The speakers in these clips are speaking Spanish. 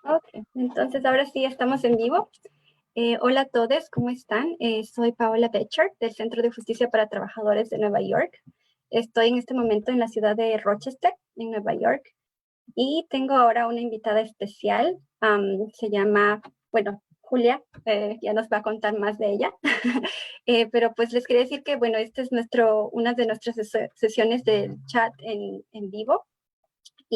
Ok, entonces ahora sí estamos en vivo. Hola a todos, ¿cómo están? Soy Paola Becher del Centro de Justicia para Trabajadores de Nueva York. Estoy en este momento en la ciudad de Rochester, en Nueva York, y tengo ahora una invitada especial. Se llama, bueno, Julia, ya nos va a contar más de ella. Pero pues les quería decir que, bueno, esta es una de nuestras sesiones del chat en vivo.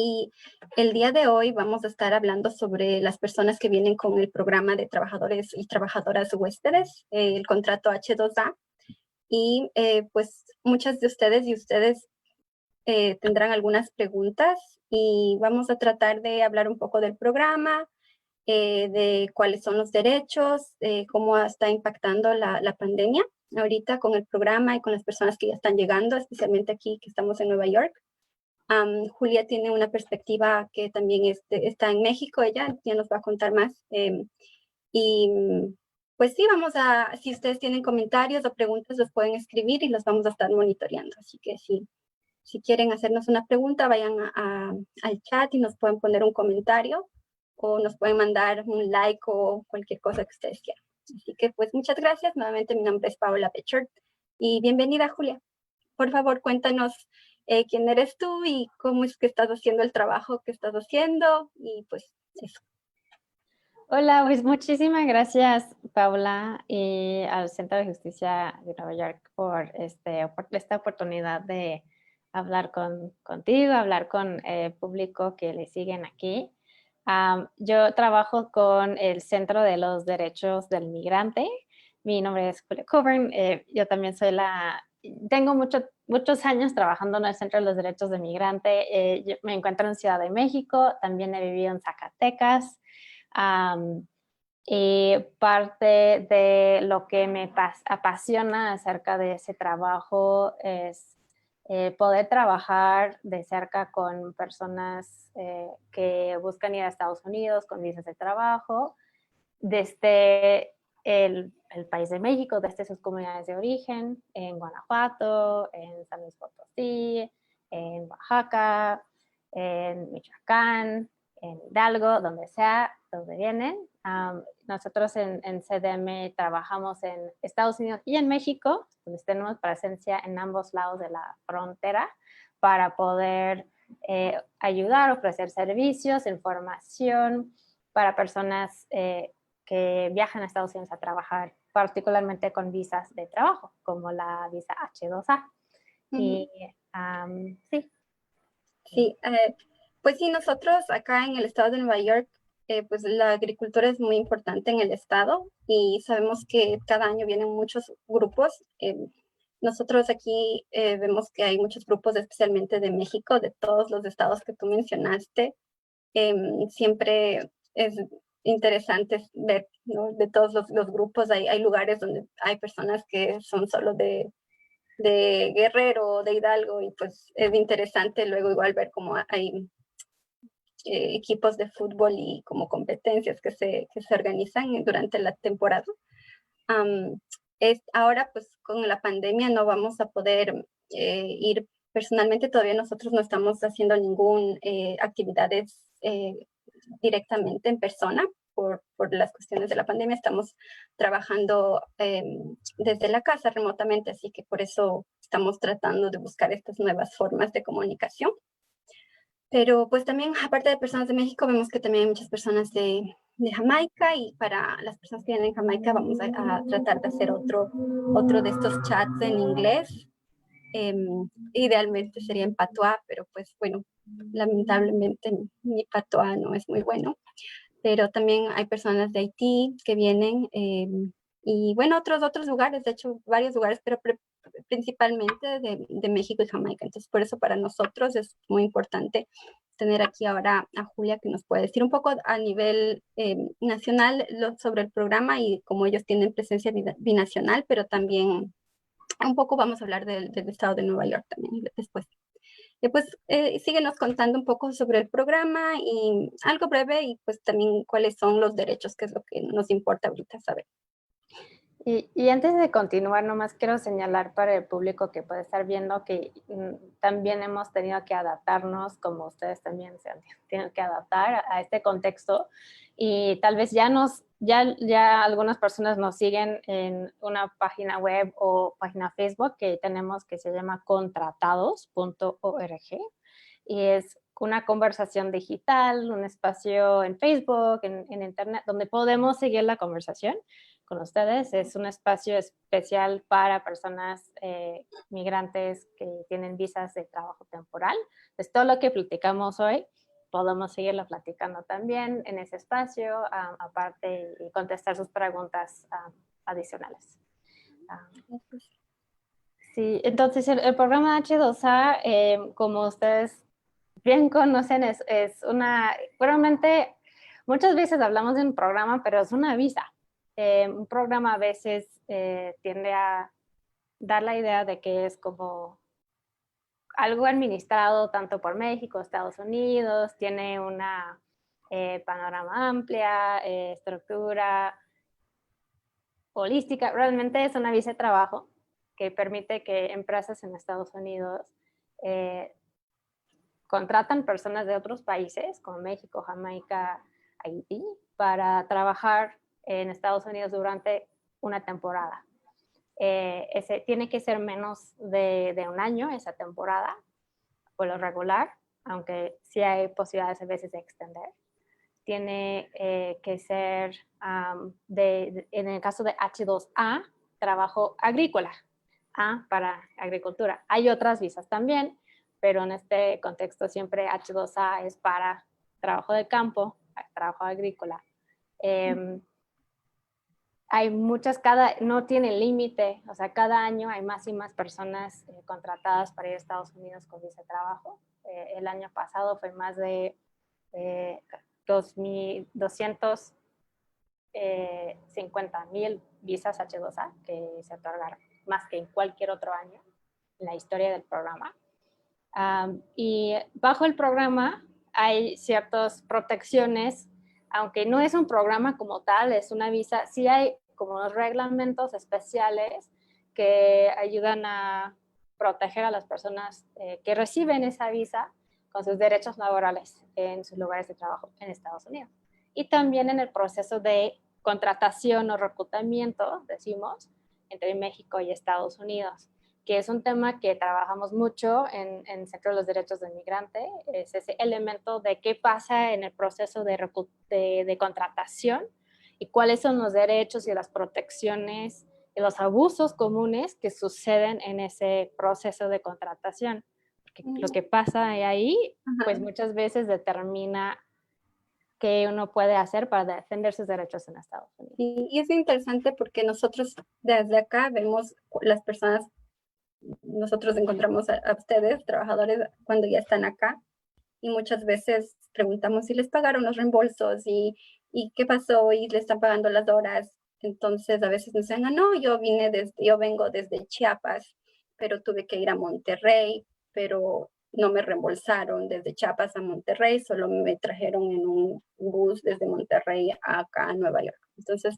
Y el día de hoy vamos a estar hablando sobre las personas que vienen con el programa de trabajadores y trabajadoras huéspedes, el contrato H2A. Y pues muchas de ustedes tendrán algunas preguntas y vamos a tratar de hablar un poco del programa, de cuáles son los derechos, cómo está impactando la pandemia ahorita con el programa y con las personas que ya están llegando, especialmente aquí que estamos en Nueva York. Julia tiene una perspectiva que también está en México, ella ya nos va a contar más. Y pues sí, si ustedes tienen comentarios o preguntas, los pueden escribir y los vamos a estar monitoreando. Así que si quieren hacernos una pregunta, vayan al chat y nos pueden poner un comentario o nos pueden mandar un like o cualquier cosa que ustedes quieran. Así que pues muchas gracias. Nuevamente mi nombre es Paola Becher y bienvenida, Julia. Por favor, cuéntanos quién eres tú y cómo es que estás haciendo el trabajo que estás haciendo y pues eso. Hola, pues muchísimas gracias, Paula, y al Centro de Justicia de Nueva York por esta oportunidad de hablar contigo, hablar con el público que le siguen aquí. Yo trabajo con el Centro de los Derechos del Migrante. Mi nombre es Julia Coburn. Yo también tengo muchos años trabajando en el Centro de los Derechos del Migrante. Yo me encuentro en Ciudad de México, también he vivido en Zacatecas. Y parte de lo que me apasiona acerca de ese trabajo es poder trabajar de cerca con personas que buscan ir a Estados Unidos con visas de trabajo desde el país de México, desde sus comunidades de origen, en Guanajuato, en San Luis Potosí, en Oaxaca, en Michoacán, en Hidalgo, donde sea, donde vienen. Nosotros en CDM trabajamos en Estados Unidos y en México, donde tenemos presencia en ambos lados de la frontera para poder ayudar, ofrecer servicios, información para personas que viajan a Estados Unidos a trabajar, particularmente con visas de trabajo, como la visa H2A. Y sí. Sí, pues sí, nosotros acá en el estado de Nueva York, pues la agricultura es muy importante en el estado y sabemos que cada año vienen muchos grupos. Nosotros aquí vemos que hay muchos grupos, especialmente de México, de todos los estados que tú mencionaste. Siempre es interesante ver, ¿no? De todos los grupos, hay lugares donde hay personas que son solo de Guerrero, de Hidalgo, y pues es interesante luego igual ver cómo hay equipos de fútbol y como competencias que se organizan durante la temporada. Ahora pues con la pandemia no vamos a poder ir personalmente, todavía nosotros no estamos haciendo ninguna actividades directamente en persona por las cuestiones de la pandemia. Estamos trabajando desde la casa remotamente, así que por eso estamos tratando de buscar estas nuevas formas de comunicación. Pero pues también, aparte de personas de México, vemos que también hay muchas personas de Jamaica, y para las personas que vienen en Jamaica vamos a tratar de hacer otro de estos chats en inglés. Idealmente sería en patuá, pero pues bueno, lamentablemente mi patuá no es muy bueno. Pero también hay personas de Haití que vienen y bueno, otros lugares, de hecho varios lugares, pero principalmente de México y Jamaica. Entonces por eso para nosotros es muy importante tener aquí ahora a Julia, que nos puede decir un poco a nivel nacional sobre el programa y cómo ellos tienen presencia binacional, pero también un poco vamos a hablar del estado de Nueva York también después. Pues síguenos contando un poco sobre el programa y algo breve, y pues también cuáles son los derechos, que es lo que nos importa ahorita saber. Y antes de continuar, nomás quiero señalar para el público que puede estar viendo que también hemos tenido que adaptarnos, como ustedes también se han tenido que adaptar a este contexto. Y tal vez ya algunas personas nos siguen en una página web o página Facebook que tenemos que se llama contratados.org. Y es una conversación digital, un espacio en Facebook, en Internet, donde podemos seguir la conversación con ustedes. Es un espacio especial para personas migrantes que tienen visas de trabajo temporal. Entonces, todo lo que platicamos hoy, podemos seguirlo platicando también en ese espacio, aparte, y contestar sus preguntas adicionales. Sí, entonces el programa H2A, como ustedes bien conocen, es una, realmente muchas veces hablamos de un programa, pero es una visa. Un programa a veces tiende a dar la idea de que es como algo administrado tanto por México, Estados Unidos, tiene una panorama amplia, estructura holística. Realmente es una visa de trabajo que permite que empresas en Estados Unidos contratan personas de otros países, como México, Jamaica, Haití, para trabajar en Estados Unidos durante una temporada. Tiene que ser menos de un año esa temporada, por lo regular, aunque sí hay posibilidades a veces de extender. Tiene que ser, en el caso de H2A, trabajo agrícola, A para agricultura. Hay otras visas también, pero en este contexto siempre H2A es para trabajo de campo, trabajo agrícola. Hay muchas, no tiene límite, o sea, cada año hay más y más personas contratadas para ir a Estados Unidos con visa de trabajo. El año pasado fue más de 250,000 visas H2A que se otorgaron, más que en cualquier otro año en la historia del programa. Y bajo el programa hay ciertas protecciones, aunque no es un programa como tal, es una visa, sí hay como unos reglamentos especiales que ayudan a proteger a las personas que reciben esa visa con sus derechos laborales en sus lugares de trabajo en Estados Unidos. Y también en el proceso de contratación o reclutamiento, decimos, entre México y Estados Unidos, que es un tema que trabajamos mucho en el Centro de los Derechos del Migrante, es ese elemento de qué pasa en el proceso de contratación y cuáles son los derechos y las protecciones y los abusos comunes que suceden en ese proceso de contratación. Porque lo que pasa ahí, pues muchas veces determina qué uno puede hacer para defender sus derechos en Estados Unidos. Y es interesante porque nosotros desde acá vemos las personas, nosotros encontramos a ustedes, trabajadores, cuando ya están acá, y muchas veces preguntamos si les pagaron los reembolsos y qué pasó y le están pagando las horas. Entonces a veces nos dicen, no, yo vengo desde Chiapas, pero tuve que ir a Monterrey, pero no me reembolsaron desde Chiapas a Monterrey, solo me trajeron en un bus desde Monterrey acá a Nueva York. Entonces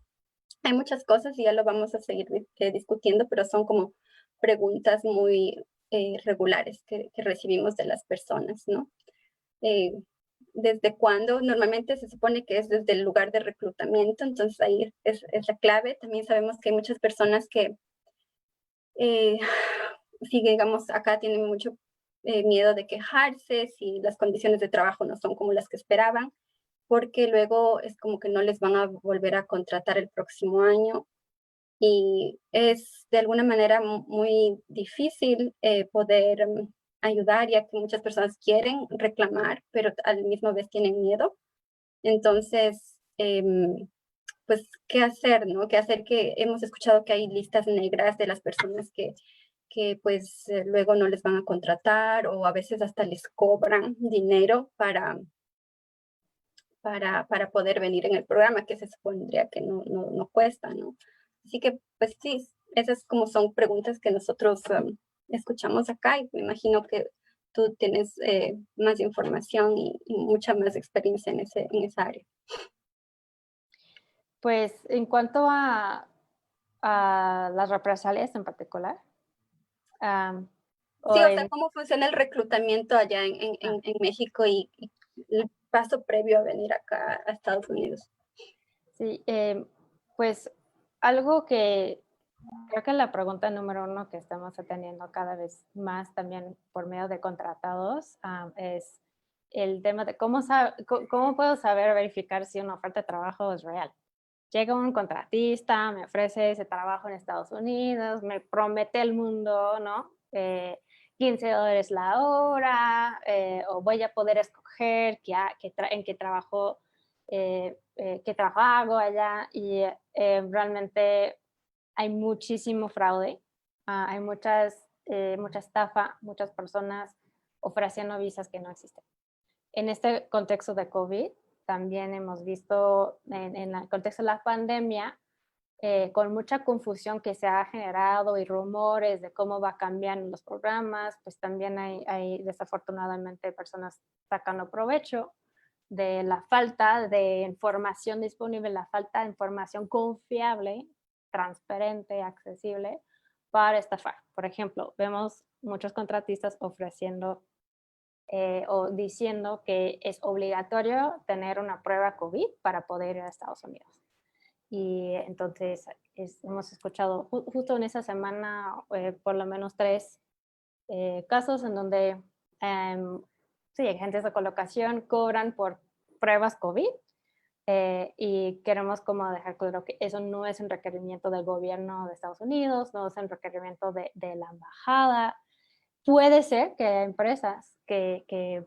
hay muchas cosas y ya lo vamos a seguir discutiendo, pero son como preguntas muy regulares que recibimos de las personas, ¿no? ¿Desde cuándo? Normalmente se supone que es desde el lugar de reclutamiento, entonces ahí es la clave. También sabemos que hay muchas personas que, si digamos, acá tienen mucho miedo de quejarse si las condiciones de trabajo no son como las que esperaban, porque luego es como que no les van a volver a contratar el próximo año. Y es de alguna manera muy difícil poder ayudar, ya que muchas personas quieren reclamar, pero al mismo vez tienen miedo. Entonces, pues, ¿qué hacer, no? ¿Qué hacer? Que hemos escuchado que hay listas negras de las personas que pues luego no les van a contratar o a veces hasta les cobran dinero para poder venir en el programa, que se supondría que no cuesta, ¿no? Así que, pues sí, esas como son preguntas que nosotros escuchamos acá y me imagino que tú tienes más información y mucha más experiencia en esa área. Pues en cuanto a a las represalias en particular. Sí, o sea, ¿cómo funciona el reclutamiento allá en México y el paso previo a venir acá a Estados Unidos? Sí, pues algo que creo que la pregunta número uno que estamos atendiendo cada vez más también por medio de contratados es el tema de cómo puedo saber verificar si una oferta de trabajo es real. Llega un contratista, me ofrece ese trabajo en Estados Unidos, me promete el mundo, ¿no? $15 la hora, o voy a poder escoger en qué trabajo hago allá, y realmente hay muchísimo fraude, hay mucha estafa, muchas personas ofreciendo visas que no existen. En este contexto de COVID, también hemos visto en el contexto de la pandemia, con mucha confusión que se ha generado y rumores de cómo va cambiando los programas, pues también hay desafortunadamente personas sacando provecho de la falta de información disponible, la falta de información confiable, transparente, accesible para estafar. Por ejemplo, vemos muchos contratistas ofreciendo o diciendo que es obligatorio tener una prueba COVID para poder ir a Estados Unidos. Y entonces hemos escuchado justo en esa semana por lo menos 3 casos en donde sí, agentes de colocación cobran por pruebas COVID, y queremos como dejar claro que eso no es un requerimiento del gobierno de Estados Unidos, no es un requerimiento de la embajada. Puede ser que hay empresas que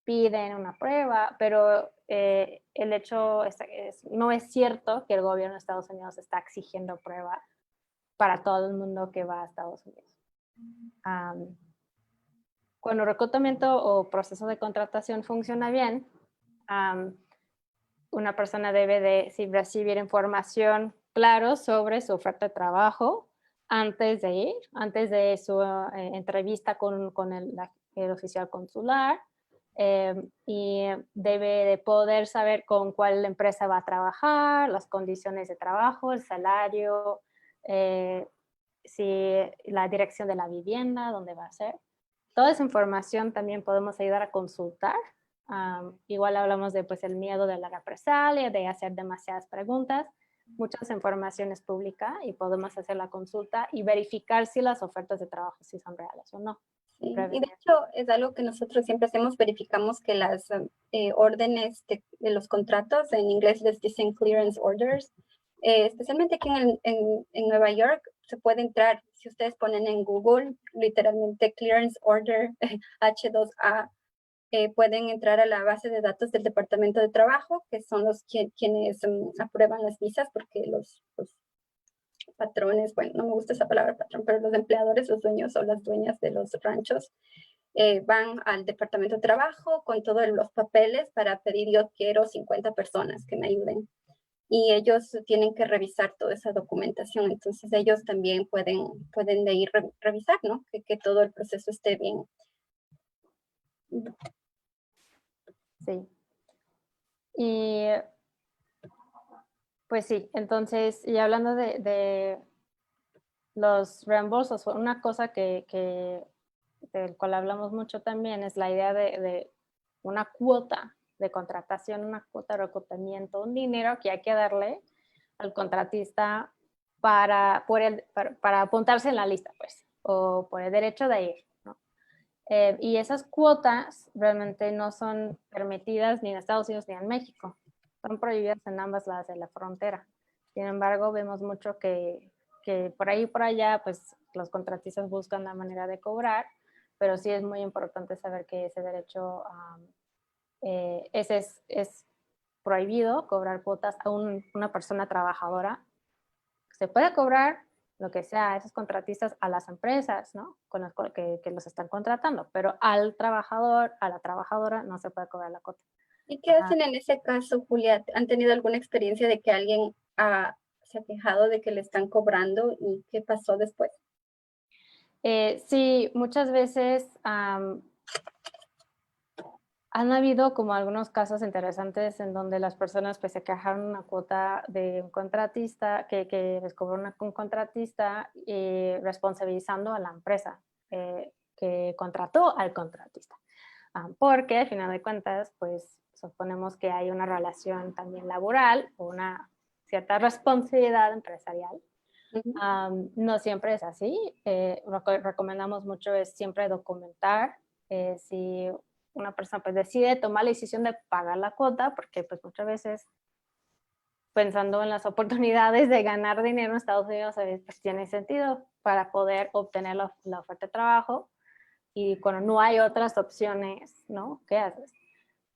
piden una prueba, pero el hecho no es cierto que el gobierno de Estados Unidos está exigiendo prueba para todo el mundo que va a Estados Unidos. Cuando el reclutamiento o proceso de contratación funciona bien, una persona debe de recibir información claro sobre su oferta de trabajo antes de ir, antes de su entrevista con el oficial consular, y debe de poder saber con cuál empresa va a trabajar, las condiciones de trabajo, el salario, si la dirección de la vivienda, dónde va a ser. Toda esa información también podemos ayudar a consultar. Igual hablamos de pues, el miedo de la represalia, de hacer demasiadas preguntas. Mucha información es pública y podemos hacer la consulta y verificar si las ofertas de trabajo sí son reales o no. Sí, y de hecho es algo que nosotros siempre hacemos, verificamos que las órdenes de los contratos, en inglés les dicen clearance orders, especialmente aquí en Nueva York, se puede entrar, si ustedes ponen en Google, literalmente clearance order H2A, pueden entrar a la base de datos del Departamento de Trabajo, que son los quienes aprueban las visas, porque los patrones, bueno, no me gusta esa palabra patrón, pero los empleadores, los dueños o las dueñas de los ranchos, van al Departamento de Trabajo con todos los papeles para pedir, yo quiero 50 personas que me ayuden. Y ellos tienen que revisar toda esa documentación. Entonces ellos también pueden de ir revisar, ¿no? Que todo el proceso esté bien. Sí. Y pues sí, entonces, y hablando de los reembolsos, una cosa del cual hablamos mucho también es la idea de una cuota de contratación, una cuota de reclutamiento, un dinero que hay que darle al contratista para apuntarse en la lista, pues, o por el derecho de ir, ¿no? Y esas cuotas realmente no son permitidas ni en Estados Unidos ni en México. Son prohibidas en ambas lados de la frontera. Sin embargo, vemos mucho que por ahí y por allá, pues los contratistas buscan la manera de cobrar, pero sí es muy importante saber que ese derecho, es prohibido cobrar cuotas a una persona trabajadora. Se puede cobrar lo que sea a esos contratistas, a las empresas, ¿no? Con las que los están contratando, pero al trabajador, a la trabajadora, no se puede cobrar la cuota. ¿Y qué hacen en ese caso, Julia? ¿Han tenido alguna experiencia de que alguien se ha quejado de que le están cobrando y qué pasó después? Sí, muchas veces Han habido como algunos casos interesantes en donde las personas pues se quejaron una cuota de un contratista, que les cobró un contratista responsabilizando a la empresa que contrató al contratista. Porque al final de cuentas pues suponemos que hay una relación también laboral o una cierta responsabilidad empresarial. No siempre es así. Lo que recomendamos mucho es siempre documentar si una persona pues decide tomar la decisión de pagar la cuota, porque pues muchas veces pensando en las oportunidades de ganar dinero en Estados Unidos, pues tiene sentido para poder obtener la oferta de trabajo y cuando no hay otras opciones, ¿no? ¿Qué haces?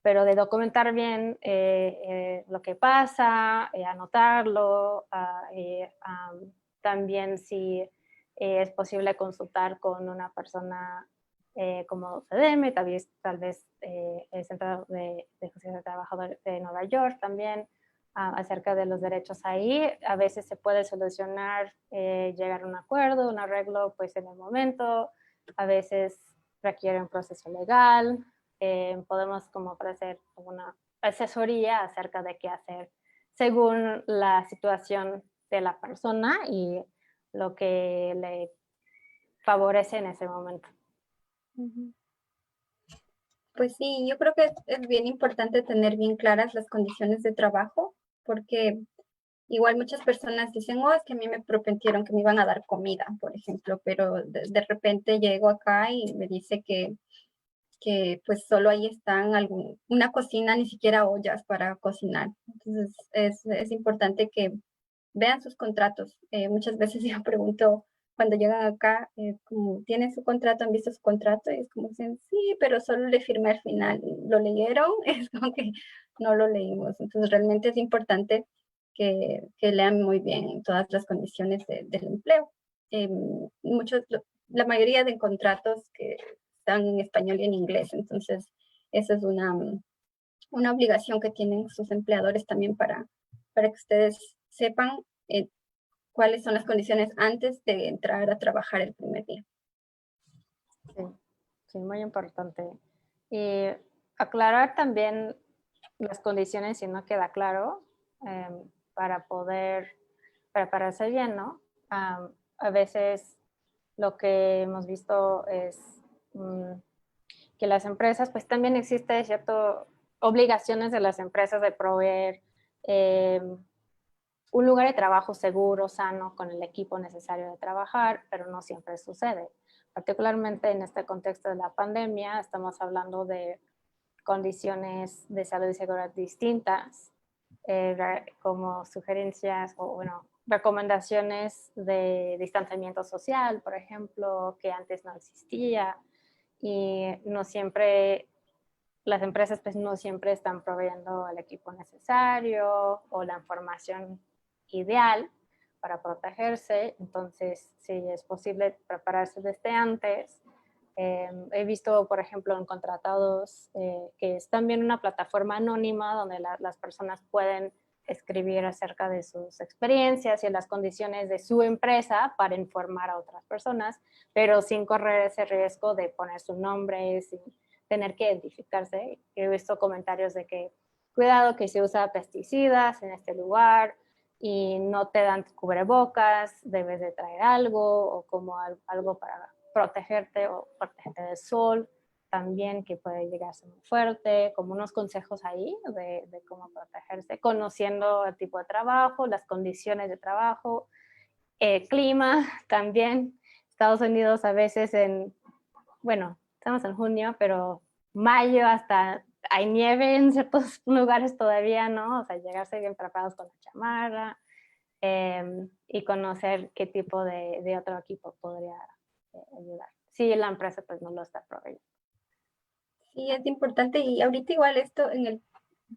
Pero de documentar bien lo que pasa, anotarlo, también si es posible consultar con una persona como CDM, tal vez el Centro de Justicia de Trabajadores de Nueva York también, acerca de los derechos ahí. A veces se puede solucionar, llegar a un acuerdo, un arreglo pues en el momento, a veces requiere un proceso legal, podemos como ofrecer una asesoría acerca de qué hacer según la situación de la persona y lo que le favorece en ese momento. Pues sí, yo creo que es bien importante tener bien claras las condiciones de trabajo, porque igual muchas personas dicen, oh, es que a mí me prometieron que me iban a dar comida, por ejemplo, pero de repente llego acá y me dice que pues solo ahí están una cocina, ni siquiera ollas para cocinar. Entonces es importante que vean sus contratos. Muchas veces yo pregunto cuando llegan acá, como tienen su contrato, han visto su contrato, y es como dicen, sí, pero solo le firmé al final. ¿Lo leyeron? Es como que no lo leímos. Entonces realmente es importante que lean muy bien todas las condiciones del empleo. Muchos, la mayoría de contratos que están en español y en inglés, entonces esa es una obligación que tienen sus empleadores también para que ustedes sepan cuáles son las condiciones antes de entrar a trabajar el primer día. Sí, sí, muy importante. Y aclarar también las condiciones si no queda claro para poder prepararse bien, ¿no? A veces lo que hemos visto es que las empresas, pues también existe ciertas obligaciones de las empresas de proveer un lugar de trabajo seguro, sano, con el equipo necesario de trabajar, pero no siempre sucede. Particularmente en este contexto de la pandemia, estamos hablando de condiciones de salud y seguridad distintas, como sugerencias o, bueno, recomendaciones de distanciamiento social, por ejemplo, que antes no existía, y no siempre, las empresas pues no siempre están proveyendo el equipo necesario o la información ideal para protegerse. Entonces, si es posible prepararse desde antes. He visto, por ejemplo, en Contratados, que es también una plataforma anónima donde las personas pueden escribir acerca de sus experiencias y las condiciones de su empresa para informar a otras personas, pero sin correr ese riesgo de poner su nombre, sin tener que identificarse. He visto comentarios de que cuidado que se usa pesticidas en este lugar y no te dan cubrebocas, debes de traer algo o como algo para protegerte o protegerte del sol también, que puede llegar a ser muy fuerte, como unos consejos ahí de cómo protegerse, conociendo el tipo de trabajo, las condiciones de trabajo, el clima también. Estados Unidos a veces bueno, estamos en junio, pero mayo hasta hay nieve en ciertos lugares todavía, ¿no? O sea, llegarse bien preparados con la chamarra y conocer qué tipo de otro equipo podría ayudar. Si la empresa pues no lo está proveyendo. Sí, es importante y ahorita igual esto en el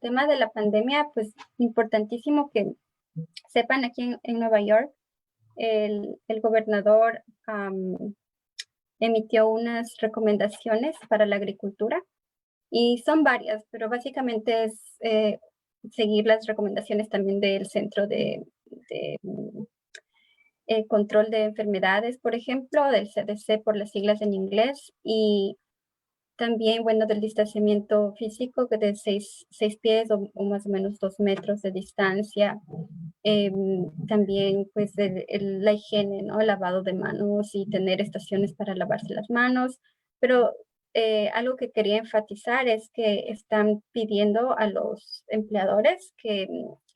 tema de la pandemia, pues importantísimo que sepan aquí en Nueva York, el gobernador emitió unas recomendaciones para la agricultura y son varias, pero básicamente es seguir las recomendaciones también del Centro de Control de Enfermedades, por ejemplo, del CDC por las siglas en inglés, y También, bueno, del distanciamiento físico, que de 6 pies o más o menos 2 metros de distancia. También, pues, la higiene, ¿no? El lavado de manos y tener estaciones para lavarse las manos. Pero algo que quería enfatizar es que están pidiendo a los empleadores que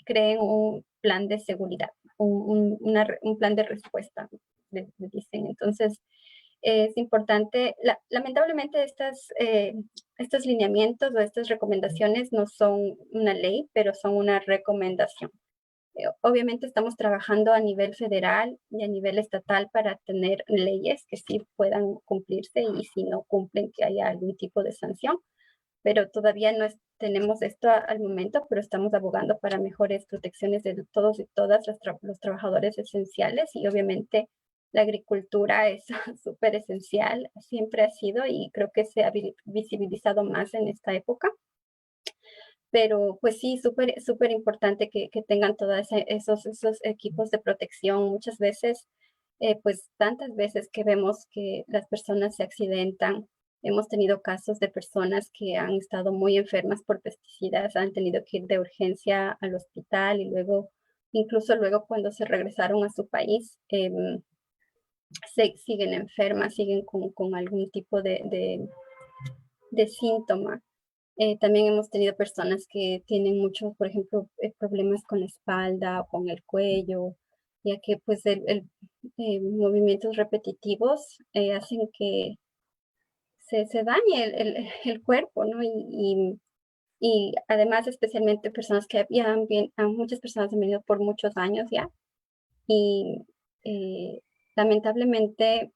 creen un plan de seguridad, un plan de respuesta, le dicen. Entonces, es importante, lamentablemente estos lineamientos o estas recomendaciones no son una ley, pero son una recomendación. Obviamente estamos trabajando a nivel federal y a nivel estatal para tener leyes que sí puedan cumplirse y si no cumplen que haya algún tipo de sanción, pero todavía no tenemos esto al momento, pero estamos abogando para mejores protecciones de todos y todas los trabajadores esenciales y obviamente la agricultura es súper esencial, siempre ha sido y creo que se ha visibilizado más en esta época. Pero pues sí, súper, súper importante que tengan todos esos equipos de protección. Muchas veces, pues tantas veces que vemos que las personas se accidentan. Hemos tenido casos de personas que han estado muy enfermas por pesticidas, han tenido que ir de urgencia al hospital y luego, incluso luego cuando se regresaron a su país, siguen enfermas, siguen con algún tipo de síntoma. También hemos tenido personas que tienen muchos, por ejemplo, problemas con la espalda o con el cuello, ya que pues movimientos repetitivos hacen que se dañe el cuerpo, ¿no? Y además, especialmente personas que muchas personas han venido por muchos años ya, y eh, lamentablemente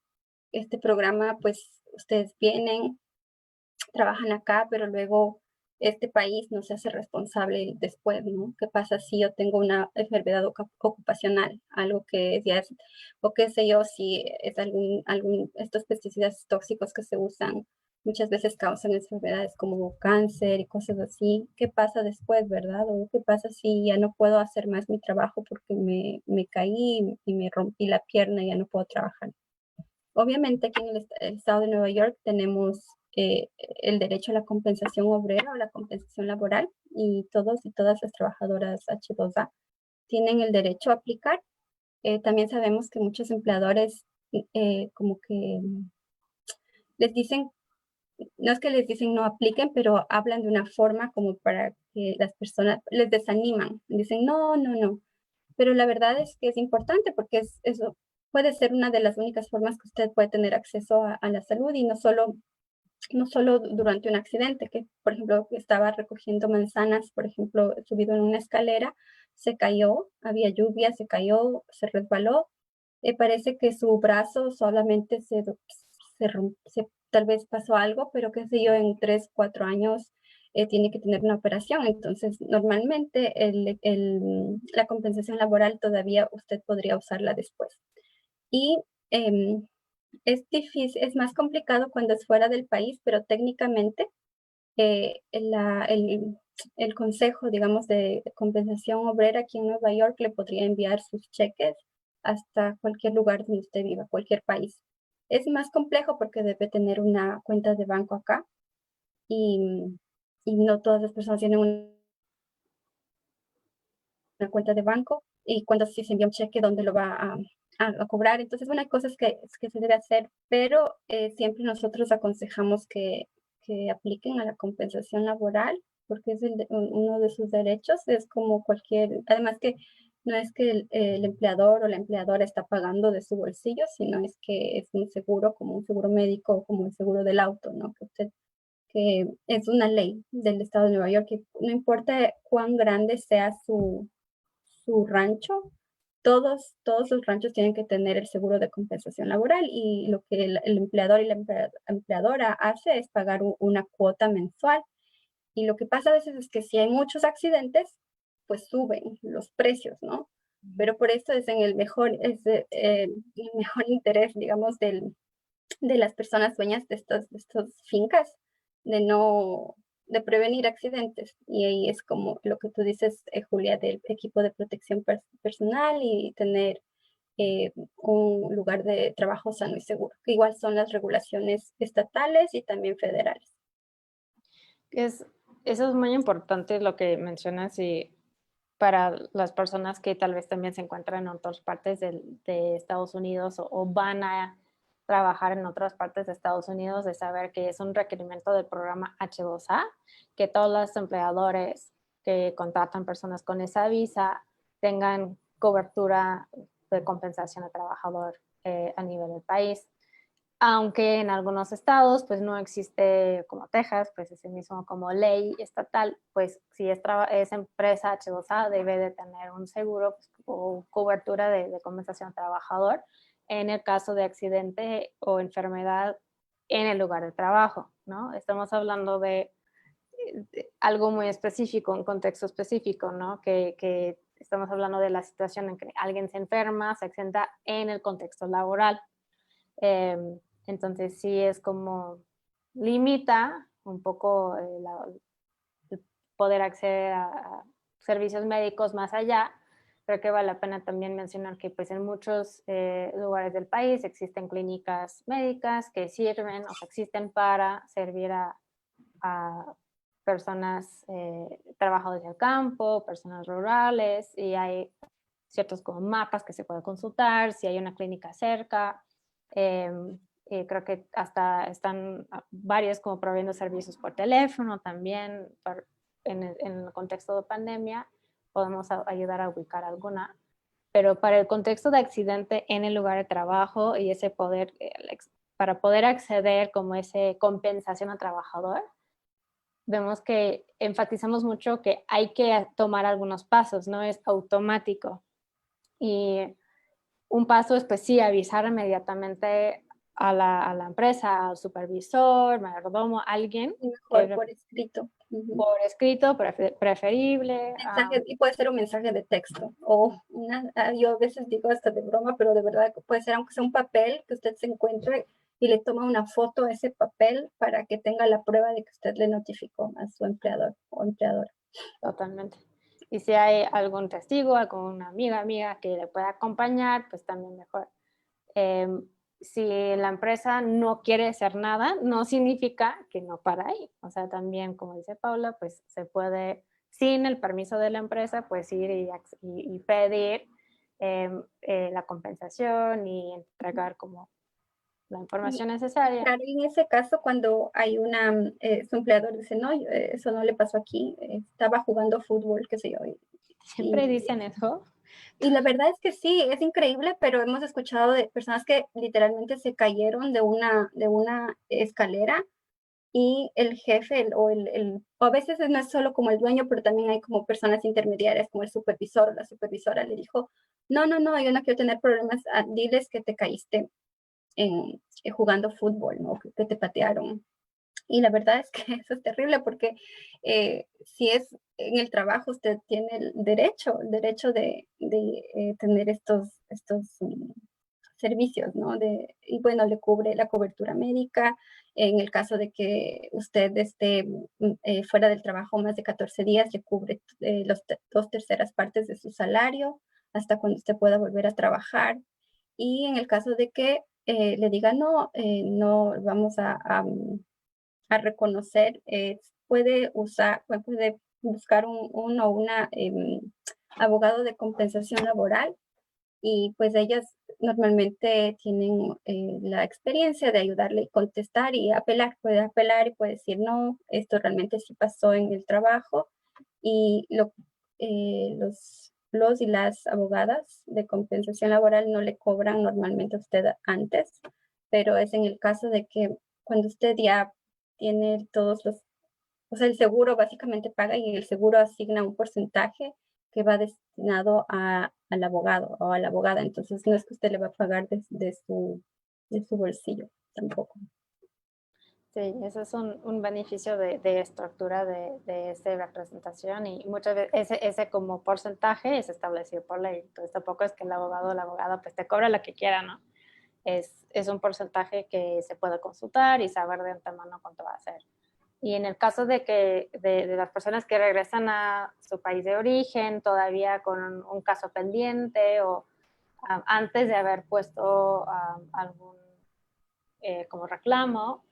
este programa, pues ustedes vienen, trabajan acá, pero luego este país no se hace responsable después, ¿no? ¿Qué pasa si yo tengo una enfermedad ocupacional, algo que ya es, o qué sé yo, si es estos pesticidas tóxicos que se usan, muchas veces causan enfermedades como cáncer y cosas así? ¿Qué pasa después, verdad? ¿O qué pasa si ya no puedo hacer más mi trabajo porque me caí y me rompí la pierna y ya no puedo trabajar? Obviamente aquí en el estado de Nueva York tenemos el derecho a la compensación obrera o la compensación laboral y todos y todas las trabajadoras H2A tienen el derecho a aplicar. También sabemos que muchos empleadores como que les dicen, no es que les dicen no apliquen, pero hablan de una forma como para que las personas les desaniman. Dicen, no, no, no. Pero la verdad es que es importante porque eso puede ser una de las únicas formas que usted puede tener acceso a la salud y no solo durante un accidente, que por ejemplo estaba recogiendo manzanas, por ejemplo, subido en una escalera, se cayó, había lluvia, se cayó, se resbaló, parece que su brazo solamente tal vez pasó algo, pero qué sé yo, en 3, 4 años tiene que tener una operación. Entonces, normalmente la compensación laboral todavía usted podría usarla después. Y es difícil, es más complicado cuando es fuera del país, pero técnicamente el consejo, digamos, de compensación obrera aquí en Nueva York le podría enviar sus cheques hasta cualquier lugar donde usted viva, cualquier país. Es más complejo porque debe tener una cuenta de banco acá y, y no todas las personas tienen una cuenta de banco y cuando sí se envía un cheque, ¿dónde lo va a cobrar? Entonces, bueno, hay cosas que se debe hacer, pero siempre nosotros aconsejamos que apliquen a la compensación laboral porque es uno de sus derechos, es como además que no es que el empleador o la empleadora está pagando de su bolsillo, sino es que es un seguro, como un seguro médico, como el seguro del auto, ¿no? Que es una ley del estado de Nueva York, que no importa cuán grande sea su rancho, todos los ranchos tienen que tener el seguro de compensación laboral y lo que el empleador y la empleadora hace es pagar una cuota mensual. Y lo que pasa a veces es que si hay muchos accidentes, pues suben los precios, ¿no? Pero por eso es el mejor interés, digamos, de las personas dueñas de estas fincas, de no, de prevenir accidentes. Y ahí es como lo que tú dices, Julia, del equipo de protección personal y tener un lugar de trabajo sano y seguro, que igual son las regulaciones estatales y también federales. Eso es muy importante lo que mencionas y para las personas que tal vez también se encuentran en otras partes de Estados Unidos o van a trabajar en otras partes de Estados Unidos, de saber que es un requerimiento del programa H2A, que todos los empleadores que contratan personas con esa visa tengan cobertura de compensación al trabajador a nivel del país. Aunque en algunos estados pues no existe, como Texas, pues ese mismo como ley estatal, pues si es empresa H2A debe de tener un seguro pues, o cobertura de compensación al trabajador en el caso de accidente o enfermedad en el lugar de trabajo, ¿no? Estamos hablando de algo muy específico, un contexto específico, ¿no? Que estamos hablando de la situación en que alguien se enferma, se accidenta en el contexto laboral. Entonces sí es como limita un poco el poder acceder a servicios médicos más allá. Creo que vale la pena también mencionar que pues en muchos lugares del país existen clínicas médicas que sirven o que existen para servir a personas, trabajadores del campo, personas rurales, y hay ciertos como mapas que se pueden consultar, si hay una clínica cerca. Eh, Creo que hasta están varios como proveyendo servicios por teléfono también, en el contexto de pandemia, podemos ayudar a ubicar alguna. Pero para el contexto de accidente en el lugar de trabajo y ese poder, para poder acceder como ese compensación al trabajador, vemos que enfatizamos mucho que hay que tomar algunos pasos, no es automático. Y un paso es, pues sí, avisar inmediatamente a la empresa, al supervisor, mayordomo, alguien, Y mejor por escrito. por escrito, preferible. Mensaje, y puede ser un mensaje de texto o yo a veces digo hasta de broma, pero de verdad puede ser aunque sea un papel que usted se encuentre y le toma una foto a ese papel para que tenga la prueba de que usted le notificó a su empleador o empleadora. Totalmente. Y si hay algún testigo, alguna amiga que le pueda acompañar, pues también mejor. Eh, si la empresa no quiere hacer nada, no significa que no para ahí. O sea, también, como dice Paula, pues se puede, sin el permiso de la empresa, pues ir y pedir la compensación y entregar como la Y, información necesaria. claro, en ese caso, cuando hay su empleador dice, no, eso no le pasó aquí, estaba jugando fútbol, qué sé yo, Siempre y, dicen eso. y la verdad es que sí, es increíble, pero hemos escuchado de personas que literalmente se cayeron de una escalera y el jefe o a veces no es solo como el dueño, pero también hay como personas intermediarias, como el supervisor o la supervisora le dijo, no, no, no, yo no quiero tener problemas, diles que te caíste jugando fútbol, ¿no? Que te patearon. Y la verdad es que eso es terrible porque si es en el trabajo, usted tiene el derecho de tener estos servicios, ¿no? Y bueno, le cubre la cobertura médica en el caso de que usted esté fuera del trabajo más de 14 días, le cubre los 2/3 de su salario hasta cuando usted pueda volver a trabajar. Y en el caso de que le diga no, no vamos a reconocer, puede buscar un o una abogado de compensación laboral y pues ellas normalmente tienen la experiencia de ayudarle y contestar y apelar, puede apelar y puede decir no, esto realmente sí pasó en el trabajo y los y las abogadas de compensación laboral no le cobran normalmente a usted antes, pero es en el caso de que cuando usted ya tiene o sea, el seguro básicamente paga y el seguro asigna un porcentaje que va destinado al abogado o a la abogada. Entonces, no es que usted le va a pagar de su bolsillo tampoco. Sí, ese es un beneficio de estructura de esta representación y muchas veces ese como porcentaje es establecido por ley. Entonces tampoco es que el abogado o la abogada pues te cobra lo que quiera, ¿no? Es un porcentaje que se puede consultar y saber de antemano cuánto va a ser. Y en el caso de las personas que regresan a su país de origen todavía con un caso pendiente o antes de haber puesto algún como reclamo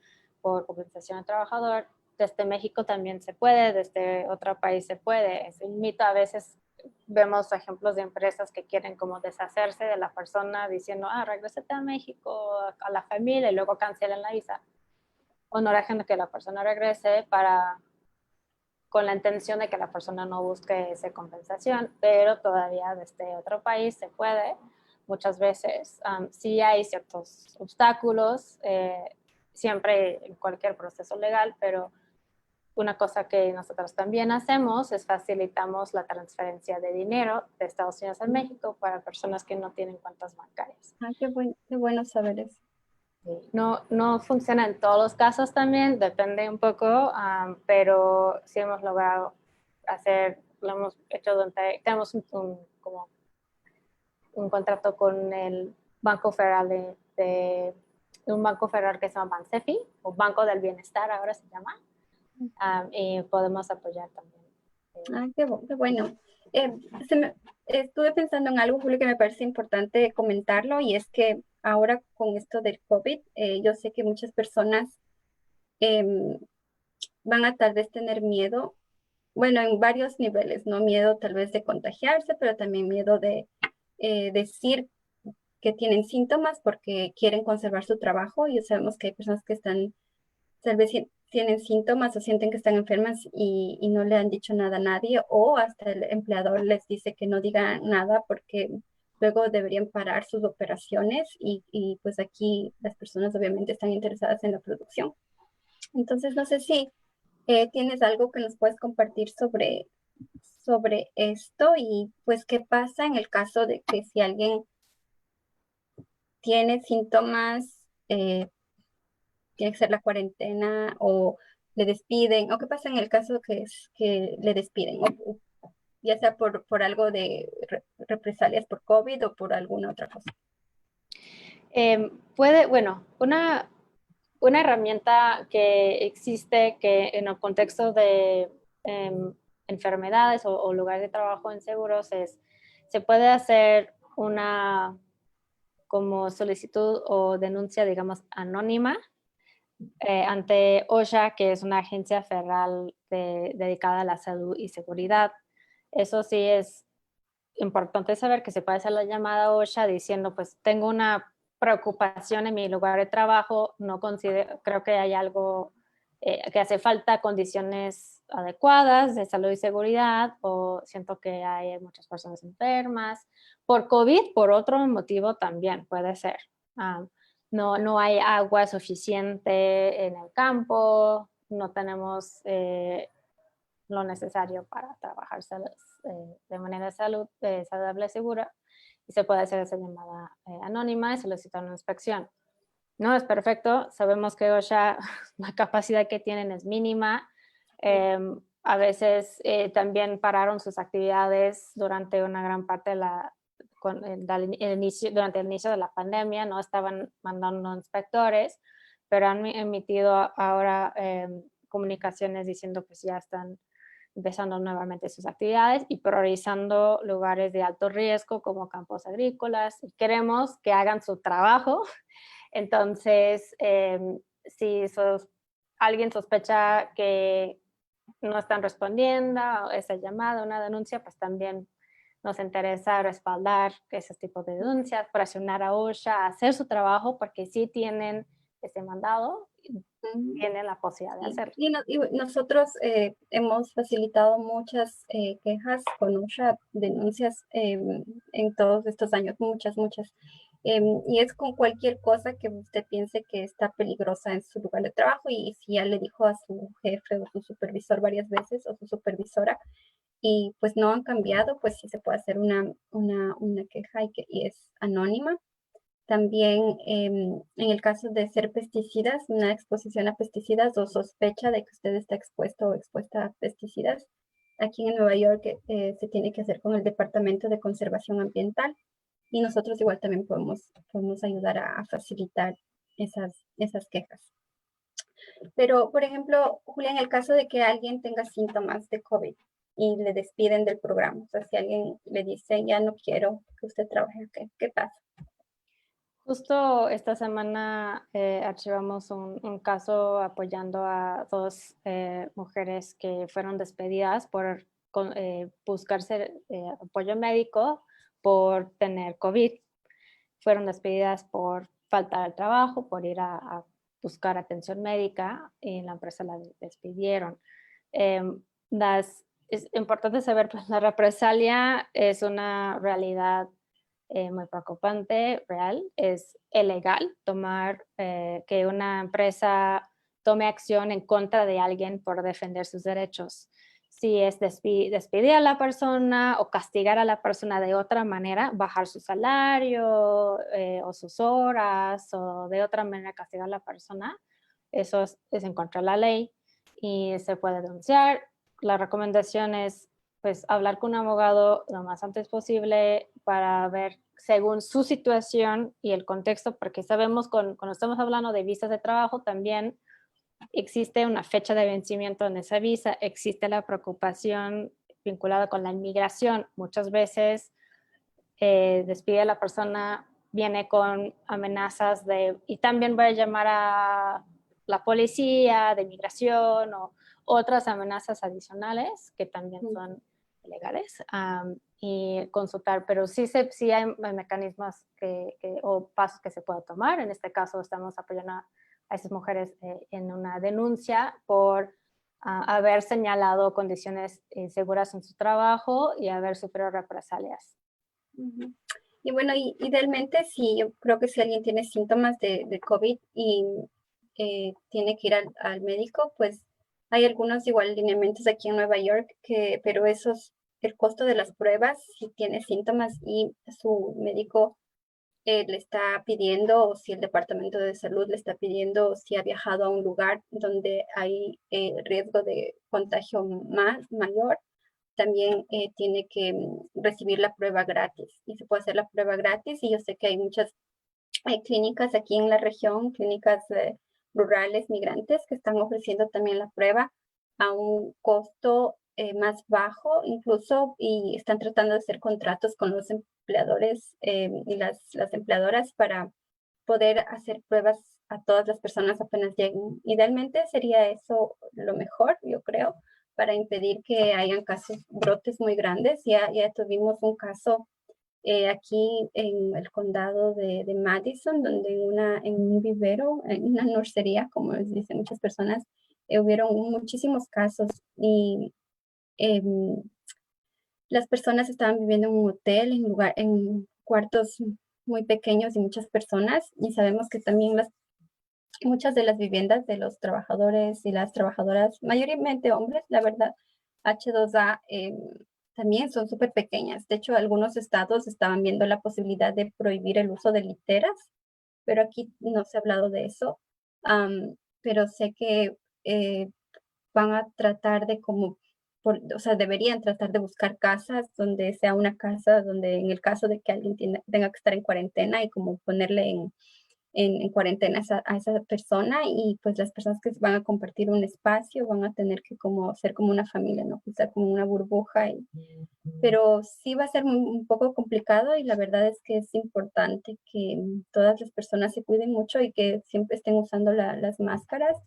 por compensación al trabajador. Desde México también se puede, desde otro país se puede. Es un mito, a veces vemos ejemplos de empresas que quieren como deshacerse de la persona diciendo, regrésate a México, a la familia, y luego cancelan la visa. O no dejan que la persona regrese con la intención de que la persona no busque esa compensación, pero todavía desde otro país se puede. Muchas veces sí hay ciertos obstáculos, siempre en cualquier proceso legal, pero una cosa que nosotros también hacemos es facilitamos la transferencia de dinero de Estados Unidos a México para personas que no tienen cuentas bancarias. Qué bueno saber eso. No funciona en todos los casos también, depende un poco, pero sí hemos logrado lo hemos hecho tenemos como un contrato con el Banco Federal un banco federal que se llama Bansefi, o Banco del Bienestar ahora se llama, y podemos apoyar también. Qué bueno. Eh, estuve pensando en algo, Julio, que me parece importante comentarlo, y es que ahora con esto del COVID, yo sé que muchas personas em, van a tal vez tener miedo, bueno, en varios niveles, ¿no? Miedo tal vez de contagiarse, pero también miedo de decir que tienen síntomas porque quieren conservar su trabajo. Y sabemos que hay personas que están, tal vez tienen síntomas o sienten que están enfermas y no le han dicho nada a nadie, o hasta el empleador les dice que no digan nada porque luego deberían parar sus operaciones, y pues aquí las personas obviamente están interesadas en la producción. Entonces, no sé si tienes algo que nos puedes compartir sobre esto, y pues qué pasa en el caso de que si alguien tiene síntomas, tiene que ser la cuarentena o le despiden, o qué pasa en el caso que es que le despiden, o ya sea por algo de represalias por COVID o por alguna otra cosa. Bueno, una herramienta que existe que en el contexto de enfermedades o lugares de trabajo inseguros se puede hacer una como solicitud o denuncia, digamos, anónima ante OSHA, que es una agencia federal dedicada a la salud y seguridad. Eso sí es importante saber que se puede hacer la llamada a OSHA diciendo, pues tengo una preocupación en mi lugar de trabajo, no considero, creo que hay algo que hace falta condiciones adecuadas de salud y seguridad, o siento que hay muchas personas enfermas por COVID, por otro motivo también puede ser. No hay agua suficiente en el campo, no tenemos lo necesario para trabajar de manera saludable y segura, y se puede hacer esa llamada anónima y solicitar una inspección. No es perfecto, sabemos que OSHA, la capacidad que tienen es mínima. A veces también pararon sus actividades durante una gran parte de durante el inicio de la pandemia, no estaban mandando inspectores, pero han emitido ahora comunicaciones diciendo que ya están empezando nuevamente sus actividades y priorizando lugares de alto riesgo como campos agrícolas. Queremos que hagan su trabajo. Entonces, si alguien sospecha que no están respondiendo a esa llamada, una denuncia, pues también nos interesa respaldar ese tipo de denuncias, presionar a OSHA a hacer su trabajo, porque sí tienen ese mandado, tienen la posibilidad de hacerlo. Y nosotros hemos facilitado muchas quejas con OSHA, denuncias en todos estos años, muchas. Y es con cualquier cosa que usted piense que está peligrosa en su lugar de trabajo, y si ya le dijo a su jefe o su supervisor varias veces, o su supervisora, y pues no han cambiado, pues sí se puede hacer una queja, y es anónima. También en el caso de ser pesticidas, una exposición a pesticidas o sospecha de que usted está expuesto o expuesta a pesticidas, aquí en Nueva York se tiene que hacer con el Departamento de Conservación Ambiental, y nosotros igual también podemos ayudar a facilitar esas quejas. Pero, por ejemplo, Julia, en el caso de que alguien tenga síntomas de COVID, y le despiden del programa. O sea, si alguien le dice, ya no quiero que usted trabaje, ¿qué pasa? Justo esta semana archivamos un caso apoyando a dos mujeres que fueron despedidas por buscarse apoyo médico por tener COVID. Fueron despedidas por falta de trabajo, por ir a buscar atención médica y la empresa la despidieron. Es importante saber que la represalia es una realidad muy preocupante, real. Es ilegal tomar que una empresa tome acción en contra de alguien por defender sus derechos. Si es despedir a la persona o castigar a la persona de otra manera, bajar su salario o sus horas o de otra manera castigar a la persona, eso es en contra de la ley y se puede denunciar. La recomendación es pues hablar con un abogado lo más antes posible para ver según su situación y el contexto, porque sabemos cuando estamos hablando de visas de trabajo también existe una fecha de vencimiento en esa visa, existe la preocupación vinculada con la inmigración. Muchas veces despide a la persona, viene con amenazas y también voy a llamar a la policía de inmigración o otras amenazas adicionales que también son legales y consultar, pero sí hay mecanismos o pasos que se pueden tomar. En este caso estamos apoyando a esas mujeres en una denuncia por haber señalado condiciones inseguras en su trabajo y haber sufrido represalias. Y bueno, idealmente sí, yo creo que si alguien tiene síntomas de COVID y tiene que ir al médico, pues hay algunos igual lineamientos aquí en Nueva York, pero el costo de las pruebas, si tiene síntomas y su médico le está pidiendo, o si el Departamento de Salud le está pidiendo, si ha viajado a un lugar donde hay riesgo de contagio mayor, también tiene que recibir la prueba gratis. Y se puede hacer la prueba gratis, y yo sé que hay muchas clínicas aquí en la región, clínicas rurales migrantes, que están ofreciendo también la prueba a un costo más bajo incluso, y están tratando de hacer contratos con los empleadores y las empleadoras para poder hacer pruebas a todas las personas apenas lleguen. Idealmente sería eso lo mejor, yo creo, para impedir que hayan casos, brotes muy grandes. Ya tuvimos un caso aquí en el condado de Madison, donde en un vivero, en una nursería, como les dicen muchas personas, hubieron muchísimos casos y em, las personas estaban viviendo en un hotel, en cuartos muy pequeños y muchas personas, y sabemos que también muchas de las viviendas de los trabajadores y las trabajadoras, mayormente hombres, la verdad, H2A, también son súper pequeñas. De hecho, algunos estados estaban viendo la posibilidad de prohibir el uso de literas, pero aquí no se ha hablado de eso. Pero sé que van a tratar de o sea, deberían tratar de buscar casas donde sea una casa donde en el caso de que alguien tenga que estar en cuarentena, y como ponerle en cuarentena a esa persona, y pues las personas que van a compartir un espacio van a tener que ser como una familia, ¿no? Estar como una burbuja. Pero sí va a ser un poco complicado, y la verdad es que es importante que todas las personas se cuiden mucho y que siempre estén usando las máscaras.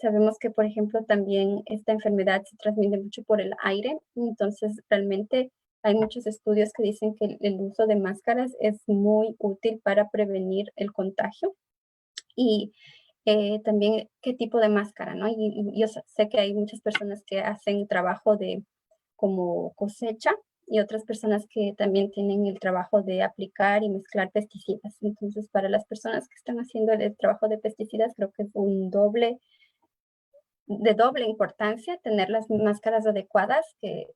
Sabemos que, por ejemplo, también esta enfermedad se transmite mucho por el aire, entonces realmente hay muchos estudios que dicen que el uso de máscaras es muy útil para prevenir el contagio. Y también qué tipo de máscara, ¿no? Y yo sé que hay muchas personas que hacen trabajo de como cosecha, y otras personas que también tienen el trabajo de aplicar y mezclar pesticidas. Entonces, para las personas que están haciendo el trabajo de pesticidas, creo que es de doble importancia tener las máscaras adecuadas, que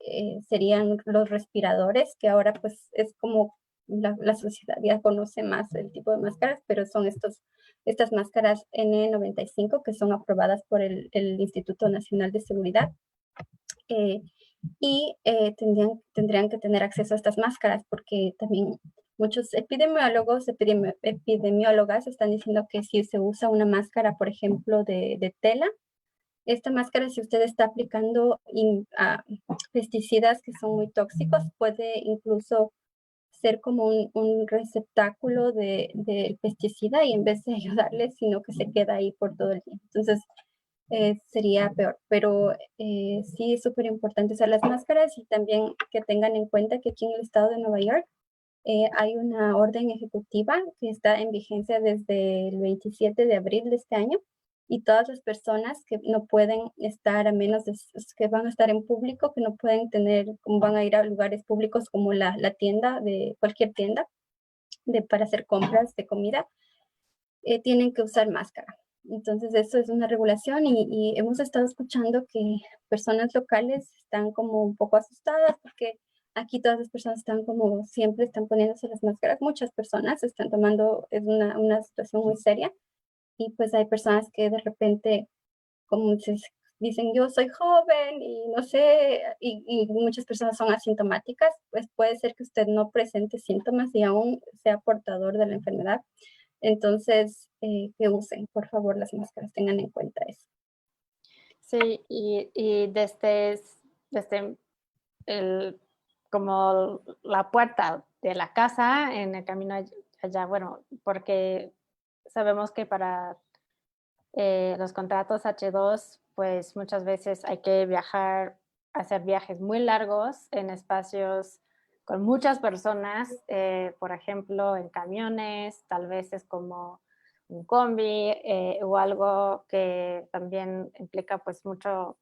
serían los respiradores, que ahora pues es como la sociedad ya conoce más el tipo de máscaras, pero son estas máscaras N95 que son aprobadas por el Instituto Nacional de Seguridad. Tendrían que tener acceso a estas máscaras, porque también muchos epidemiólogos, epidemiólogas están diciendo que si se usa una máscara, por ejemplo, de tela, Esta máscara, si usted está aplicando pesticidas que son muy tóxicos, puede incluso ser como un receptáculo del pesticida y en vez de ayudarle, sino que se queda ahí por todo el día. Entonces, sería peor. Pero sí es súper importante usar las máscaras y también que tengan en cuenta que aquí en el estado de Nueva York hay una orden ejecutiva que está en vigencia desde el 27 de abril de este año y todas las personas que no pueden estar a menos de, que van a estar en público, que no pueden tener, como van a ir a lugares públicos como la tienda, de cualquier tienda, para hacer compras de comida, tienen que usar máscara. Entonces, eso es una regulación y hemos estado escuchando que personas locales están como un poco asustadas porque aquí todas las personas están como siempre están poniéndose las máscaras. Muchas personas están tomando, es una situación muy seria y pues hay personas que de repente como se dicen yo soy joven y no sé, y muchas personas son asintomáticas, pues puede ser que usted no presente síntomas y aún sea portador de la enfermedad. Entonces, que usen, por favor, las máscaras, tengan en cuenta eso. Sí, y desde como la puerta de la casa en el camino allá, bueno, porque sabemos que para los contratos H2, pues muchas veces hay que viajar, hacer viajes muy largos en espacios con muchas personas, por ejemplo, en camiones, tal vez es como un combi o algo que también implica pues mucho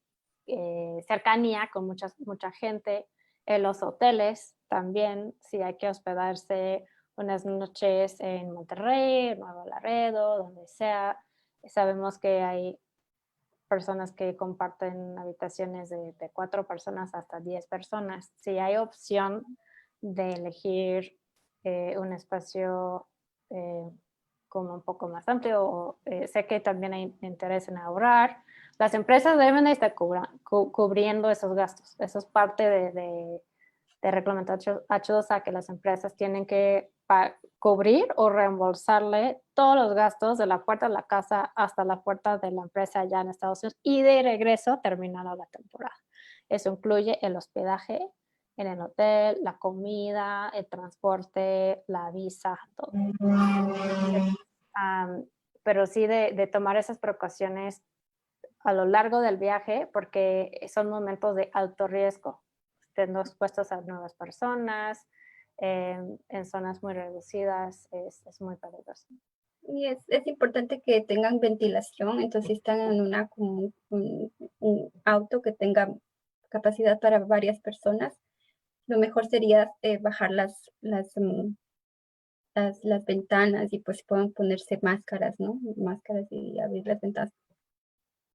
cercanía con mucha gente. En los hoteles también, si hay que hospedarse unas noches en Monterrey, Nuevo Laredo, donde sea. Sabemos que hay personas que comparten habitaciones de 4 personas hasta 10 personas. Si hay opción de elegir un espacio como un poco más amplio, sé que también hay interés en ahorrar, las empresas deben estar cubriendo esos gastos. Eso es parte de reglamento H2A, que las empresas tienen que cubrir o reembolsarle todos los gastos de la puerta de la casa hasta la puerta de la empresa allá en Estados Unidos y de regreso terminada la temporada. Eso incluye el hospedaje en el hotel, la comida, el transporte, la visa, todo. Pero sí de tomar esas precauciones a lo largo del viaje porque son momentos de alto riesgo, estén expuestos a nuevas personas, en zonas muy reducidas, es muy peligroso. Y es importante que tengan ventilación, entonces si están en un auto que tenga capacidad para varias personas, lo mejor sería bajar las ventanas y pues puedan ponerse máscaras, ¿no? Máscaras y abrir las ventanas.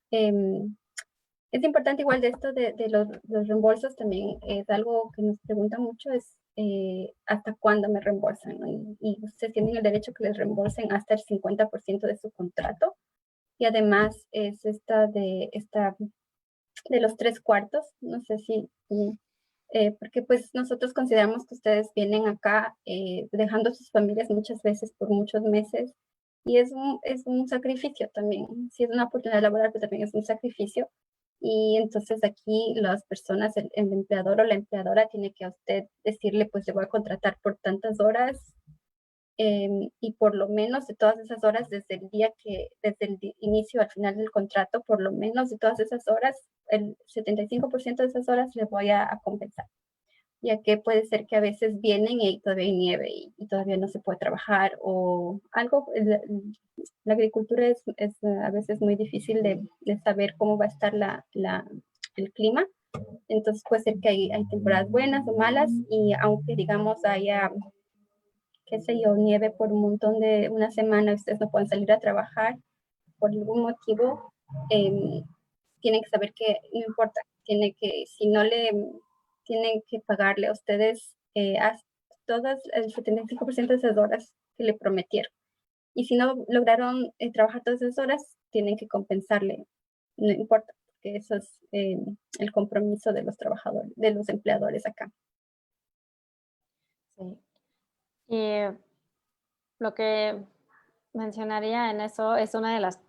Es importante igual de esto de los reembolsos también, es algo que nos pregunta mucho, es hasta cuándo me reembolsan, ¿no? Y ustedes tienen el derecho que les reembolsen hasta el 50% de su contrato. Y además es esta de los 3/4, no sé si, porque pues nosotros consideramos que ustedes vienen acá dejando a sus familias muchas veces por muchos meses y es un sacrificio también, si es una oportunidad laboral, pero también es un sacrificio. Y entonces aquí las personas, el empleador o la empleadora tiene que a usted decirle, pues le voy a contratar por tantas horas y por lo menos de todas esas horas, desde el inicio al final del contrato, por lo menos de todas esas horas, el 75% de esas horas les voy a compensar, ya que puede ser que a veces vienen y todavía hay nieve y todavía no se puede trabajar o algo. La agricultura es a veces muy difícil de saber cómo va a estar el clima. Entonces puede ser que hay temporadas buenas o malas y aunque digamos haya, qué sé yo, nieve por un montón de una semana, ustedes no pueden salir a trabajar por algún motivo, tienen que saber que no importa, si no tienen que pagarle a ustedes todas el 75% de esas horas que le prometieron. Y si no lograron trabajar todas esas horas, tienen que compensarle, no importa, porque eso es el compromiso de los trabajadores, de los empleadores acá. Sí. Y lo que mencionaría en eso es una de las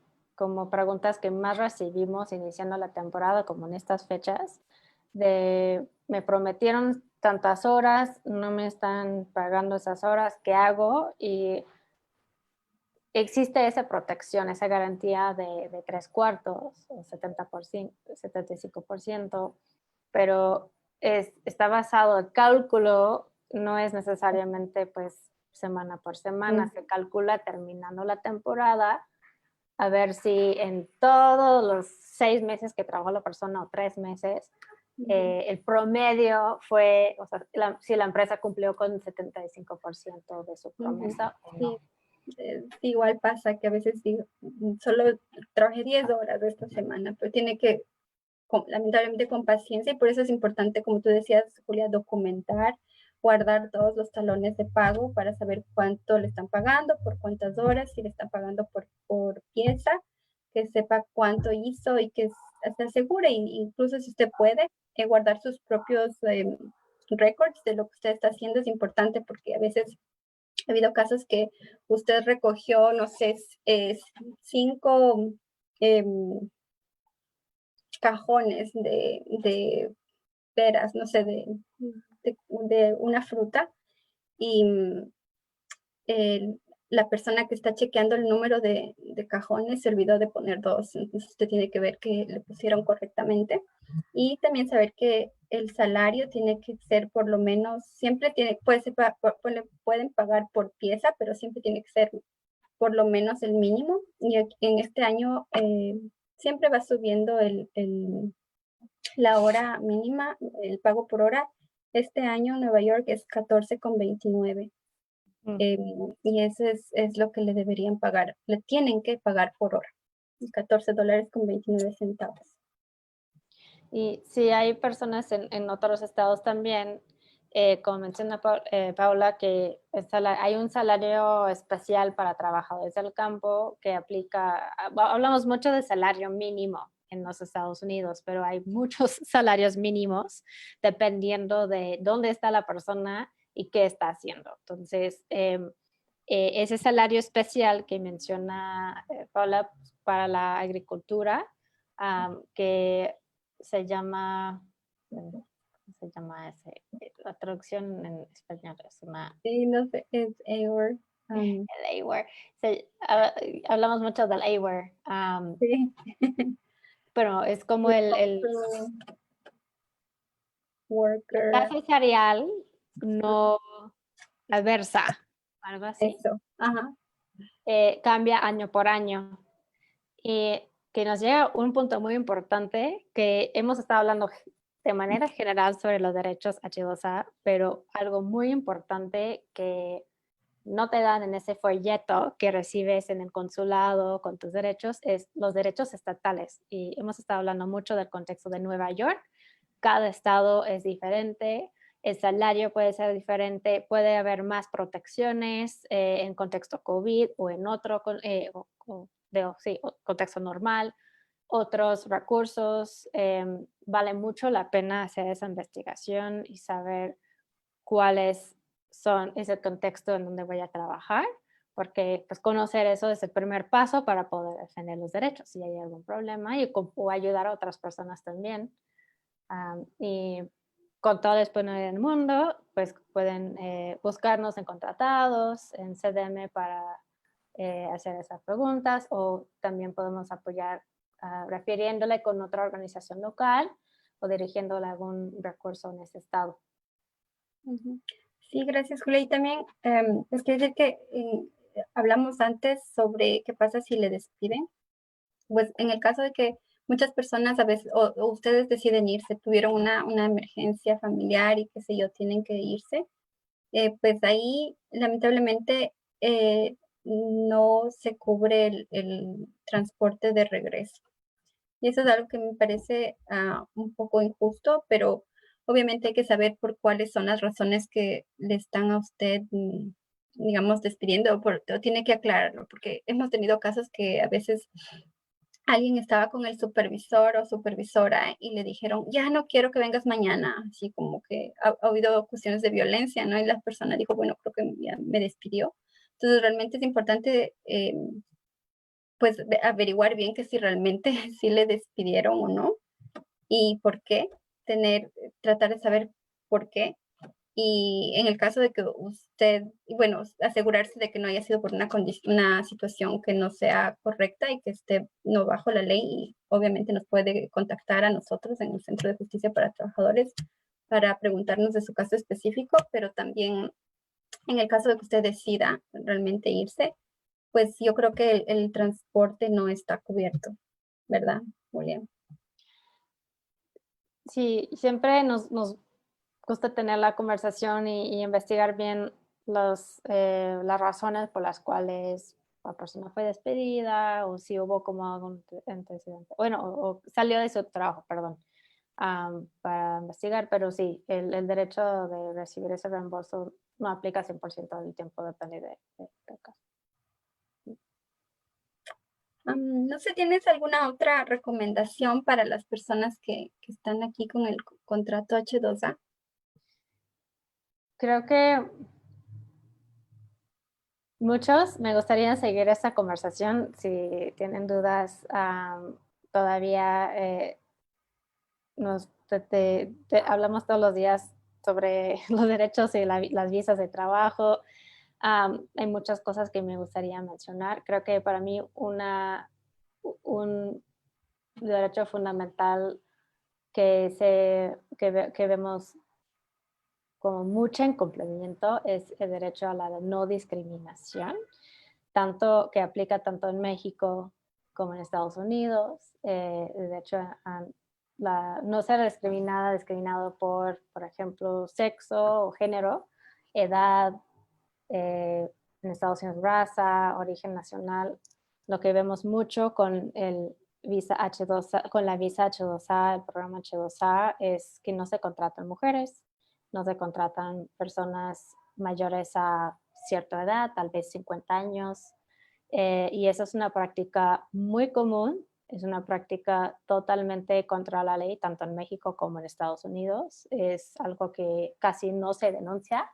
como preguntas que más recibimos iniciando la temporada, como en estas fechas, de me prometieron tantas horas, no me están pagando esas horas, ¿qué hago? Y existe esa protección, esa garantía de 3/4 o 70%, 75%, pero está basado en cálculo, no es necesariamente pues semana por semana, se calcula terminando la temporada, a ver si en todos los 6 meses que trabajó la persona o 3 meses, el promedio fue, o sea, si la empresa cumplió con el 75% de su promesa o no. Igual pasa que a veces digo, solo trabajé 10 horas de esta semana, pero tiene que, lamentablemente, con paciencia, y por eso es importante, como tú decías, Julia, documentar, guardar todos los talones de pago para saber cuánto le están pagando, por cuántas horas, si le están pagando por pieza, que sepa cuánto hizo y que se asegure, incluso si usted puede, guardar sus propios récords de lo que usted está haciendo es importante, porque a veces ha habido casos que usted recogió, no sé, 5 cajones de peras, no sé, de una fruta, y la persona que está chequeando el número de cajones se olvidó de poner 2, entonces usted tiene que ver que le pusieron correctamente, y también saber que el salario tiene que ser por lo menos, siempre pueden pagar por pieza, pero siempre tiene que ser por lo menos el mínimo, y en este año siempre va subiendo la hora mínima, el pago por hora. Este año en Nueva York es 14,29. Y eso es lo que le deberían pagar, le tienen que pagar por hora, $14,29. Y si hay personas en otros estados también, como menciona Paula, que hay un salario especial para trabajadores del campo que aplica, hablamos mucho de salario mínimo en los Estados Unidos, pero hay muchos salarios mínimos dependiendo de dónde está la persona y qué está haciendo. Entonces, ese salario especial que menciona Paula para la agricultura, que se llama, ¿cómo se llama ese? La traducción en español es una... Sí, no sé, es AOR. El AWARE. Hablamos mucho del AWARE, Sí. pero es como el la Worker, tasa salarial no adversa, algo así. eso. Ajá. Cambia año por año. Y que nos llega un punto muy importante que hemos estado hablando de manera general sobre los derechos H2A, pero algo muy importante que no te dan en ese folleto que recibes en el consulado con tus derechos es los derechos estatales. Y hemos estado hablando mucho del contexto de Nueva York. Cada estado es diferente, el salario puede ser diferente, puede haber más protecciones en contexto COVID o en otro contexto normal, otros recursos. Vale mucho la pena hacer esa investigación y saber cuáles son ese contexto en donde voy a trabajar, porque pues conocer eso es el primer paso para poder defender los derechos si hay algún problema o ayudar a otras personas también. Y con toda la disponibilidad del mundo, pues pueden buscarnos en contratados, en CDM para hacer esas preguntas, o también podemos apoyar refiriéndole con otra organización local o dirigiéndole algún recurso en ese estado. Sí, gracias, Julia. Y también es que decir que hablamos antes sobre qué pasa si le despiden. Pues en el caso de que muchas personas a veces, o ustedes deciden irse, tuvieron una emergencia familiar y qué sé yo, tienen que irse, pues ahí lamentablemente no se cubre el transporte de regreso. Y eso es algo que me parece un poco injusto, pero obviamente hay que saber por cuáles son las razones que le están a usted, digamos, despidiendo, o tiene que aclararlo, porque hemos tenido casos que a veces alguien estaba con el supervisor o supervisora y le dijeron, ya no quiero que vengas mañana, así como que ha habido cuestiones de violencia, ¿no? Y la persona dijo, bueno, creo que ya me despidió. Entonces, realmente es importante pues averiguar bien que si realmente sí le despidieron o no y por qué, tratar de saber por qué. Y en el caso de que usted, bueno, asegurarse de que no haya sido por una situación que no sea correcta y que esté no bajo la ley, y obviamente nos puede contactar a nosotros en el Centro de Justicia para Trabajadores para preguntarnos de su caso específico, pero también en el caso de que usted decida realmente irse, pues yo creo que el transporte no está cubierto, ¿verdad, Julián? Sí, siempre nos gusta tener la conversación y investigar bien las razones por las cuales la persona fue despedida o si hubo como algún antecedente, bueno, o salió de su trabajo, perdón, para investigar, pero sí, el derecho de recibir ese reembolso no aplica 100% del tiempo, depende del caso. No sé, ¿tienes alguna otra recomendación para las personas que están aquí con el contrato H2A? Creo que muchos me gustaría seguir esta conversación. Si tienen dudas, todavía hablamos todos los días sobre los derechos y las visas de trabajo. Hay muchas cosas que me gustaría mencionar. Creo que para mí un derecho fundamental que vemos como mucho incumplimiento es el derecho a la no discriminación, tanto que aplica tanto en México como en Estados Unidos. De hecho, no ser discriminado por ejemplo, sexo o género, edad, en Estados Unidos raza, origen nacional. Lo que vemos mucho con el visa H2A, con la visa H2A, el programa H2A, es que no se contratan mujeres, no se contratan personas mayores a cierta edad, tal vez 50 años, y esa es una práctica muy común, es una práctica totalmente contra la ley, tanto en México como en Estados Unidos. Es algo que casi no se denuncia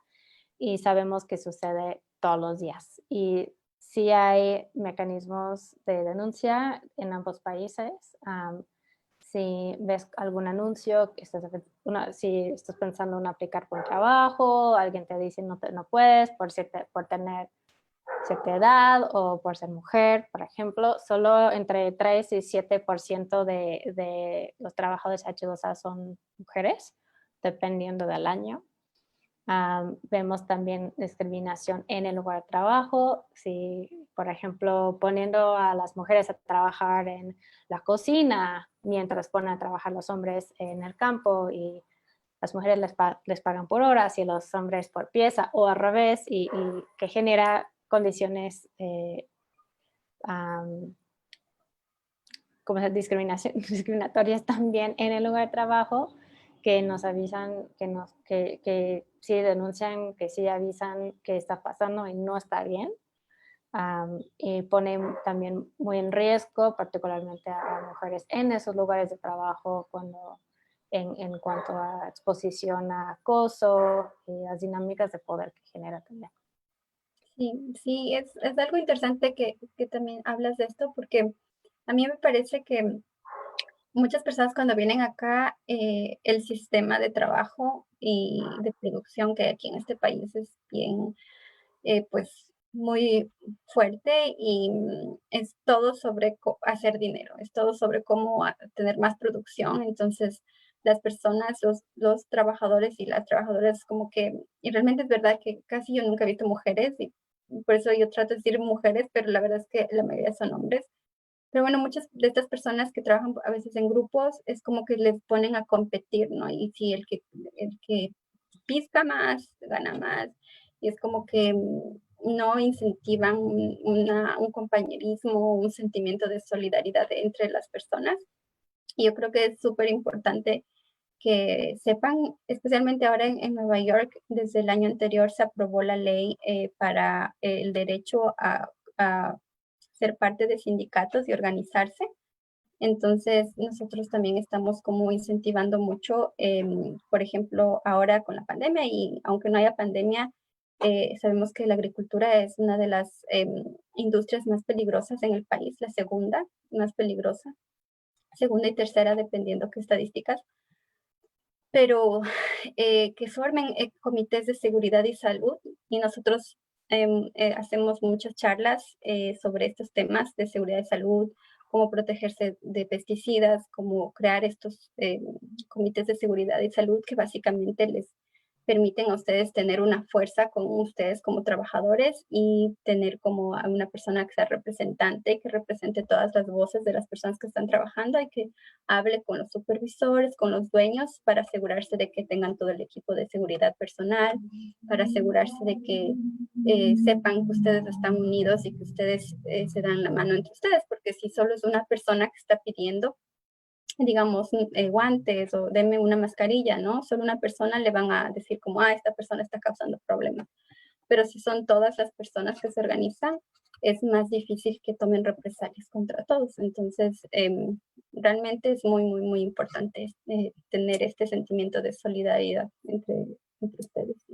y sabemos que sucede todos los días. Y sí hay mecanismos de denuncia en ambos países. Si ves algún anuncio, si estás pensando en aplicar por un trabajo, alguien te dice no puedes por tener cierta edad o por ser mujer, por ejemplo, solo entre 3 y 7% de los trabajadores H2A son mujeres, dependiendo del año. Vemos también discriminación en el lugar de trabajo. Si, por ejemplo, poniendo a las mujeres a trabajar en la cocina, mientras ponen a trabajar los hombres en el campo y las mujeres les pagan por horas y los hombres por pieza, o al revés, y que genera condiciones como discriminatorias también en el lugar de trabajo, que nos avisan, que sí denuncian, que sí avisan que está pasando y no está bien. Y pone también muy en riesgo, particularmente a mujeres en esos lugares de trabajo, en cuanto a exposición a acoso y las dinámicas de poder que genera también. Sí, sí, es algo interesante que también hablas de esto, porque a mí me parece que muchas personas cuando vienen acá, el sistema de trabajo y de producción que hay aquí en este país es bien, pues, muy fuerte y es todo sobre hacer dinero, es todo sobre cómo tener más producción. Entonces, las personas, los trabajadores y las trabajadoras, como que, y realmente es verdad que casi yo nunca he visto mujeres, y por eso yo trato de decir mujeres, pero la verdad es que la mayoría son hombres. Pero bueno, muchas de estas personas que trabajan a veces en grupos es como que les ponen a competir, ¿no? Y si el que pizca más, gana más. Y es como que no incentivan un compañerismo, un sentimiento de solidaridad entre las personas. Y yo creo que es súper importante que sepan, especialmente ahora en Nueva York, desde el año anterior se aprobó la ley para el derecho a ser parte de sindicatos y organizarse. Entonces, nosotros también estamos como incentivando mucho, por ejemplo, ahora con la pandemia, y aunque no haya pandemia, Sabemos que la agricultura es una de las industrias más peligrosas en el país, la segunda más peligrosa, segunda y tercera dependiendo qué estadísticas, pero que formen comités de seguridad y salud, y nosotros hacemos muchas charlas sobre estos temas de seguridad y salud, cómo protegerse de pesticidas, cómo crear estos comités de seguridad y salud que básicamente les permiten a ustedes tener una fuerza con ustedes como trabajadores y tener como a una persona que sea representante, que represente todas las voces de las personas que están trabajando y que hable con los supervisores, con los dueños, para asegurarse de que tengan todo el equipo de seguridad personal, para asegurarse de que sepan que ustedes están unidos y que ustedes se dan la mano entre ustedes, porque si solo es una persona que está pidiendo, digamos, guantes o denme una mascarilla, ¿no? Solo una persona le van a decir como, esta persona está causando problemas. Pero si son todas las personas que se organizan, es más difícil que tomen represalias contra todos. Entonces, realmente es muy, muy, muy importante tener este sentimiento de solidaridad entre ustedes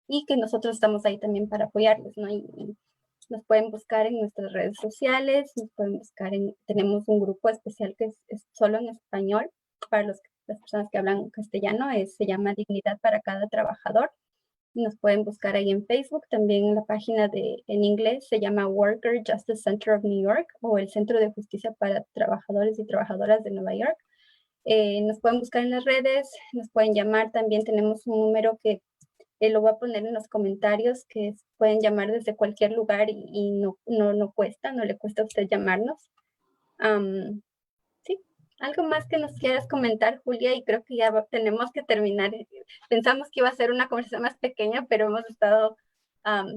y que nosotros estamos ahí también para apoyarles, ¿no? Y nos pueden buscar en nuestras redes sociales, nos pueden buscar tenemos un grupo especial que es solo en español para las personas que hablan castellano, se llama Dignidad para cada trabajador. Nos pueden buscar ahí en Facebook, también en la página en inglés se llama Worker Justice Center of New York o el Centro de Justicia para Trabajadores y Trabajadoras de Nueva York. Nos pueden buscar en las redes, nos pueden llamar, también tenemos un número que lo voy a poner en los comentarios, que pueden llamar desde cualquier lugar y no cuesta, no le cuesta a usted llamarnos. Sí, algo más que nos quieras comentar, Julia, y creo que ya tenemos que terminar. Pensamos que iba a ser una conversación más pequeña, pero hemos estado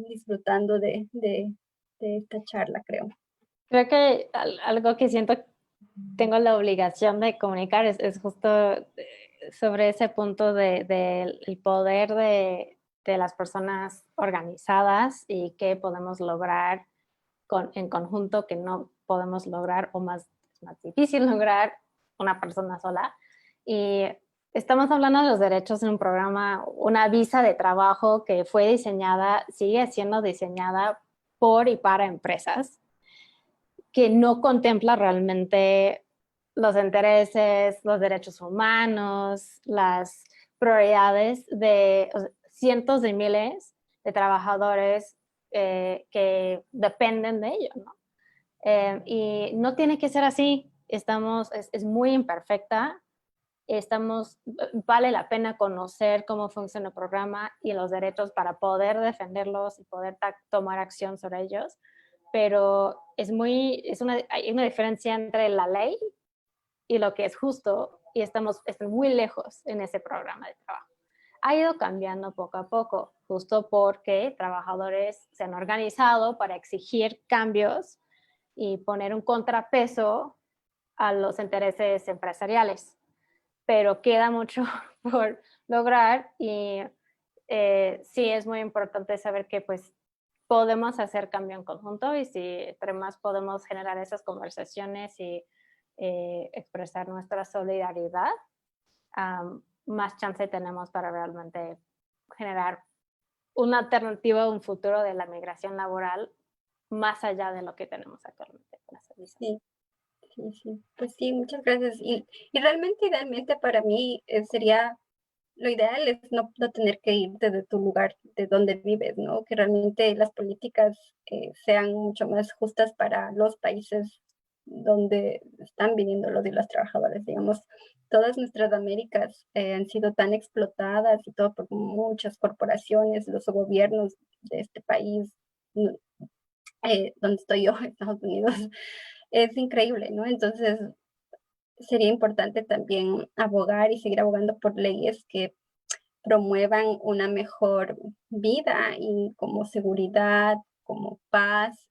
disfrutando de esta charla, creo. Creo que algo que siento tengo la obligación de comunicar es justo sobre ese punto del poder de las personas organizadas y qué podemos lograr en conjunto que no podemos lograr o más difícil lograr una persona sola. Y estamos hablando de los derechos en un programa, una visa de trabajo que fue diseñada, sigue siendo diseñada por y para empresas, que no contempla realmente los intereses, los derechos humanos, las prioridades de cientos de miles de trabajadores que dependen de ello, ¿no? Y no tiene que ser así. Es muy imperfecta. Vale la pena conocer cómo funciona el programa y los derechos para poder defenderlos y poder tomar acción sobre ellos, pero hay una diferencia entre la ley y lo que es justo, y estamos muy lejos en ese programa de trabajo. Ha ido cambiando poco a poco, justo porque trabajadores se han organizado para exigir cambios y poner un contrapeso a los intereses empresariales, pero queda mucho por lograr y sí es muy importante saber que pues podemos hacer cambio en conjunto y si entre más podemos generar esas conversaciones y expresar nuestra solidaridad, más chance tenemos para realmente generar una alternativa, un futuro de la migración laboral más allá de lo que tenemos actualmente con las visas. Sí, sí, sí. Pues sí, muchas gracias. Y realmente, idealmente para mí sería, lo ideal es no tener que ir desde tu lugar, de donde vives, ¿no? Que realmente las políticas sean mucho más justas para los países donde están viniendo los y las trabajadoras. Digamos, todas nuestras Américas han sido tan explotadas y todo por muchas corporaciones, los gobiernos de este país, donde estoy yo, Estados Unidos, es increíble, ¿no? Entonces, sería importante también abogar y seguir abogando por leyes que promuevan una mejor vida y como seguridad, como paz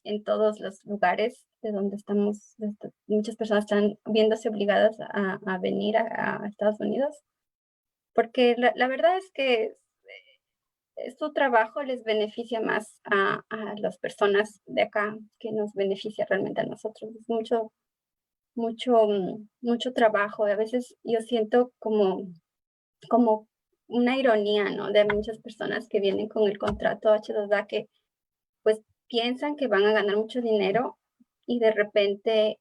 en todos los lugares de donde estamos. Muchas personas están viéndose obligadas a venir a Estados Unidos, porque la verdad es que su trabajo les beneficia más a las personas de acá que nos beneficia realmente a nosotros. Es mucho trabajo. A veces yo siento como una ironía, ¿no? De muchas personas que vienen con el contrato H2A que pues piensan que van a ganar mucho dinero y de repente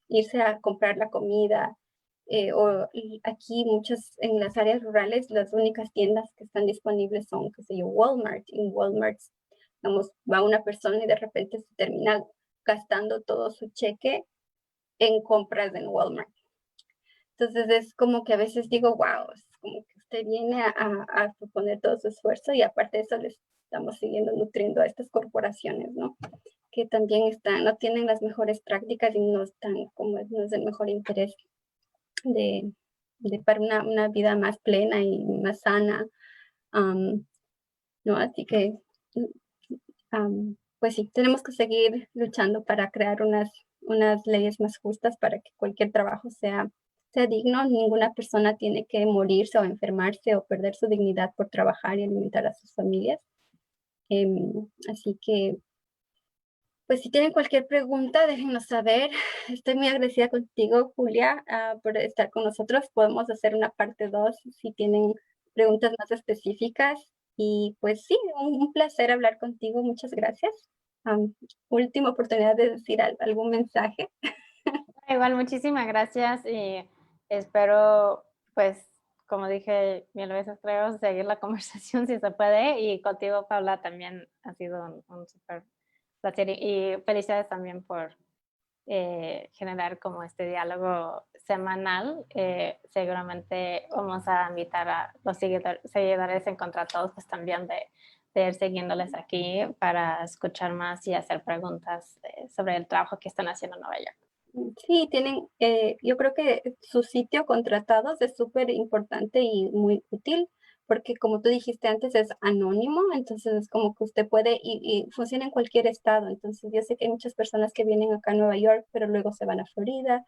irse a comprar la comida y aquí en las áreas rurales las únicas tiendas que están disponibles son, qué sé yo, Walmart. En Walmart, vamos, va una persona y de repente se termina gastando todo su cheque en compras en Walmart. Entonces es como que a veces digo, wow, es como que usted viene a poner todo su esfuerzo y aparte de eso les estamos siguiendo nutriendo a estas corporaciones, ¿no? Que también no tienen las mejores prácticas y no están como no es el mejor interés de, para una vida más plena y más sana, ¿no? Así que, pues sí, tenemos que seguir luchando para crear unas leyes más justas para que cualquier trabajo sea digno. Ninguna persona tiene que morirse o enfermarse o perder su dignidad por trabajar y alimentar a sus familias. Así que, pues si tienen cualquier pregunta, déjenos saber. Estoy muy agradecida contigo, Julia, por estar con nosotros. Podemos hacer una parte 2 si tienen preguntas más específicas. Y pues sí, un placer hablar contigo. Muchas gracias. Última oportunidad de decir algún mensaje. Igual, muchísimas gracias y espero, pues, como dije mil veces, creo, seguir la conversación si se puede. Y contigo, Paula, también ha sido un súper placer y felicidades también por generar como este diálogo semanal. Seguramente vamos a invitar a los seguidores en Contratados pues también de ir siguiéndoles aquí para escuchar más y hacer preguntas sobre el trabajo que están haciendo en Nueva York. Sí, yo creo que su sitio Contratados es súper importante y muy útil porque como tú dijiste antes es anónimo, entonces es como que usted puede y funciona en cualquier estado. Entonces yo sé que hay muchas personas que vienen acá a Nueva York, pero luego se van a Florida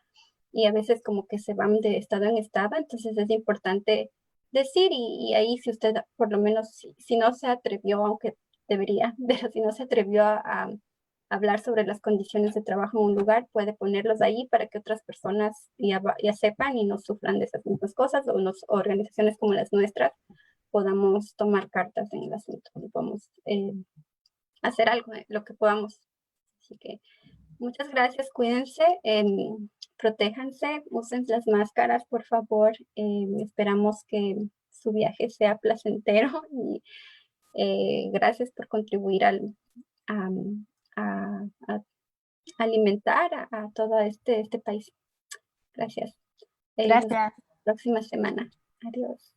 y a veces como que se van de estado en estado, entonces es importante decir y ahí si usted por lo menos, si no se atrevió, aunque debería, pero si no se atrevió a hablar sobre las condiciones de trabajo en un lugar, puede ponerlos ahí para que otras personas ya sepan y no sufran de esas mismas cosas o organizaciones como las nuestras podamos tomar cartas en el asunto y podamos hacer algo, lo que podamos. Así que muchas gracias, cuídense, protéjanse, usen las máscaras, por favor. Esperamos que su viaje sea placentero y gracias por contribuir a, a alimentar a todo este país. Gracias. Nos vemos Gracias. la próxima semana. Adiós.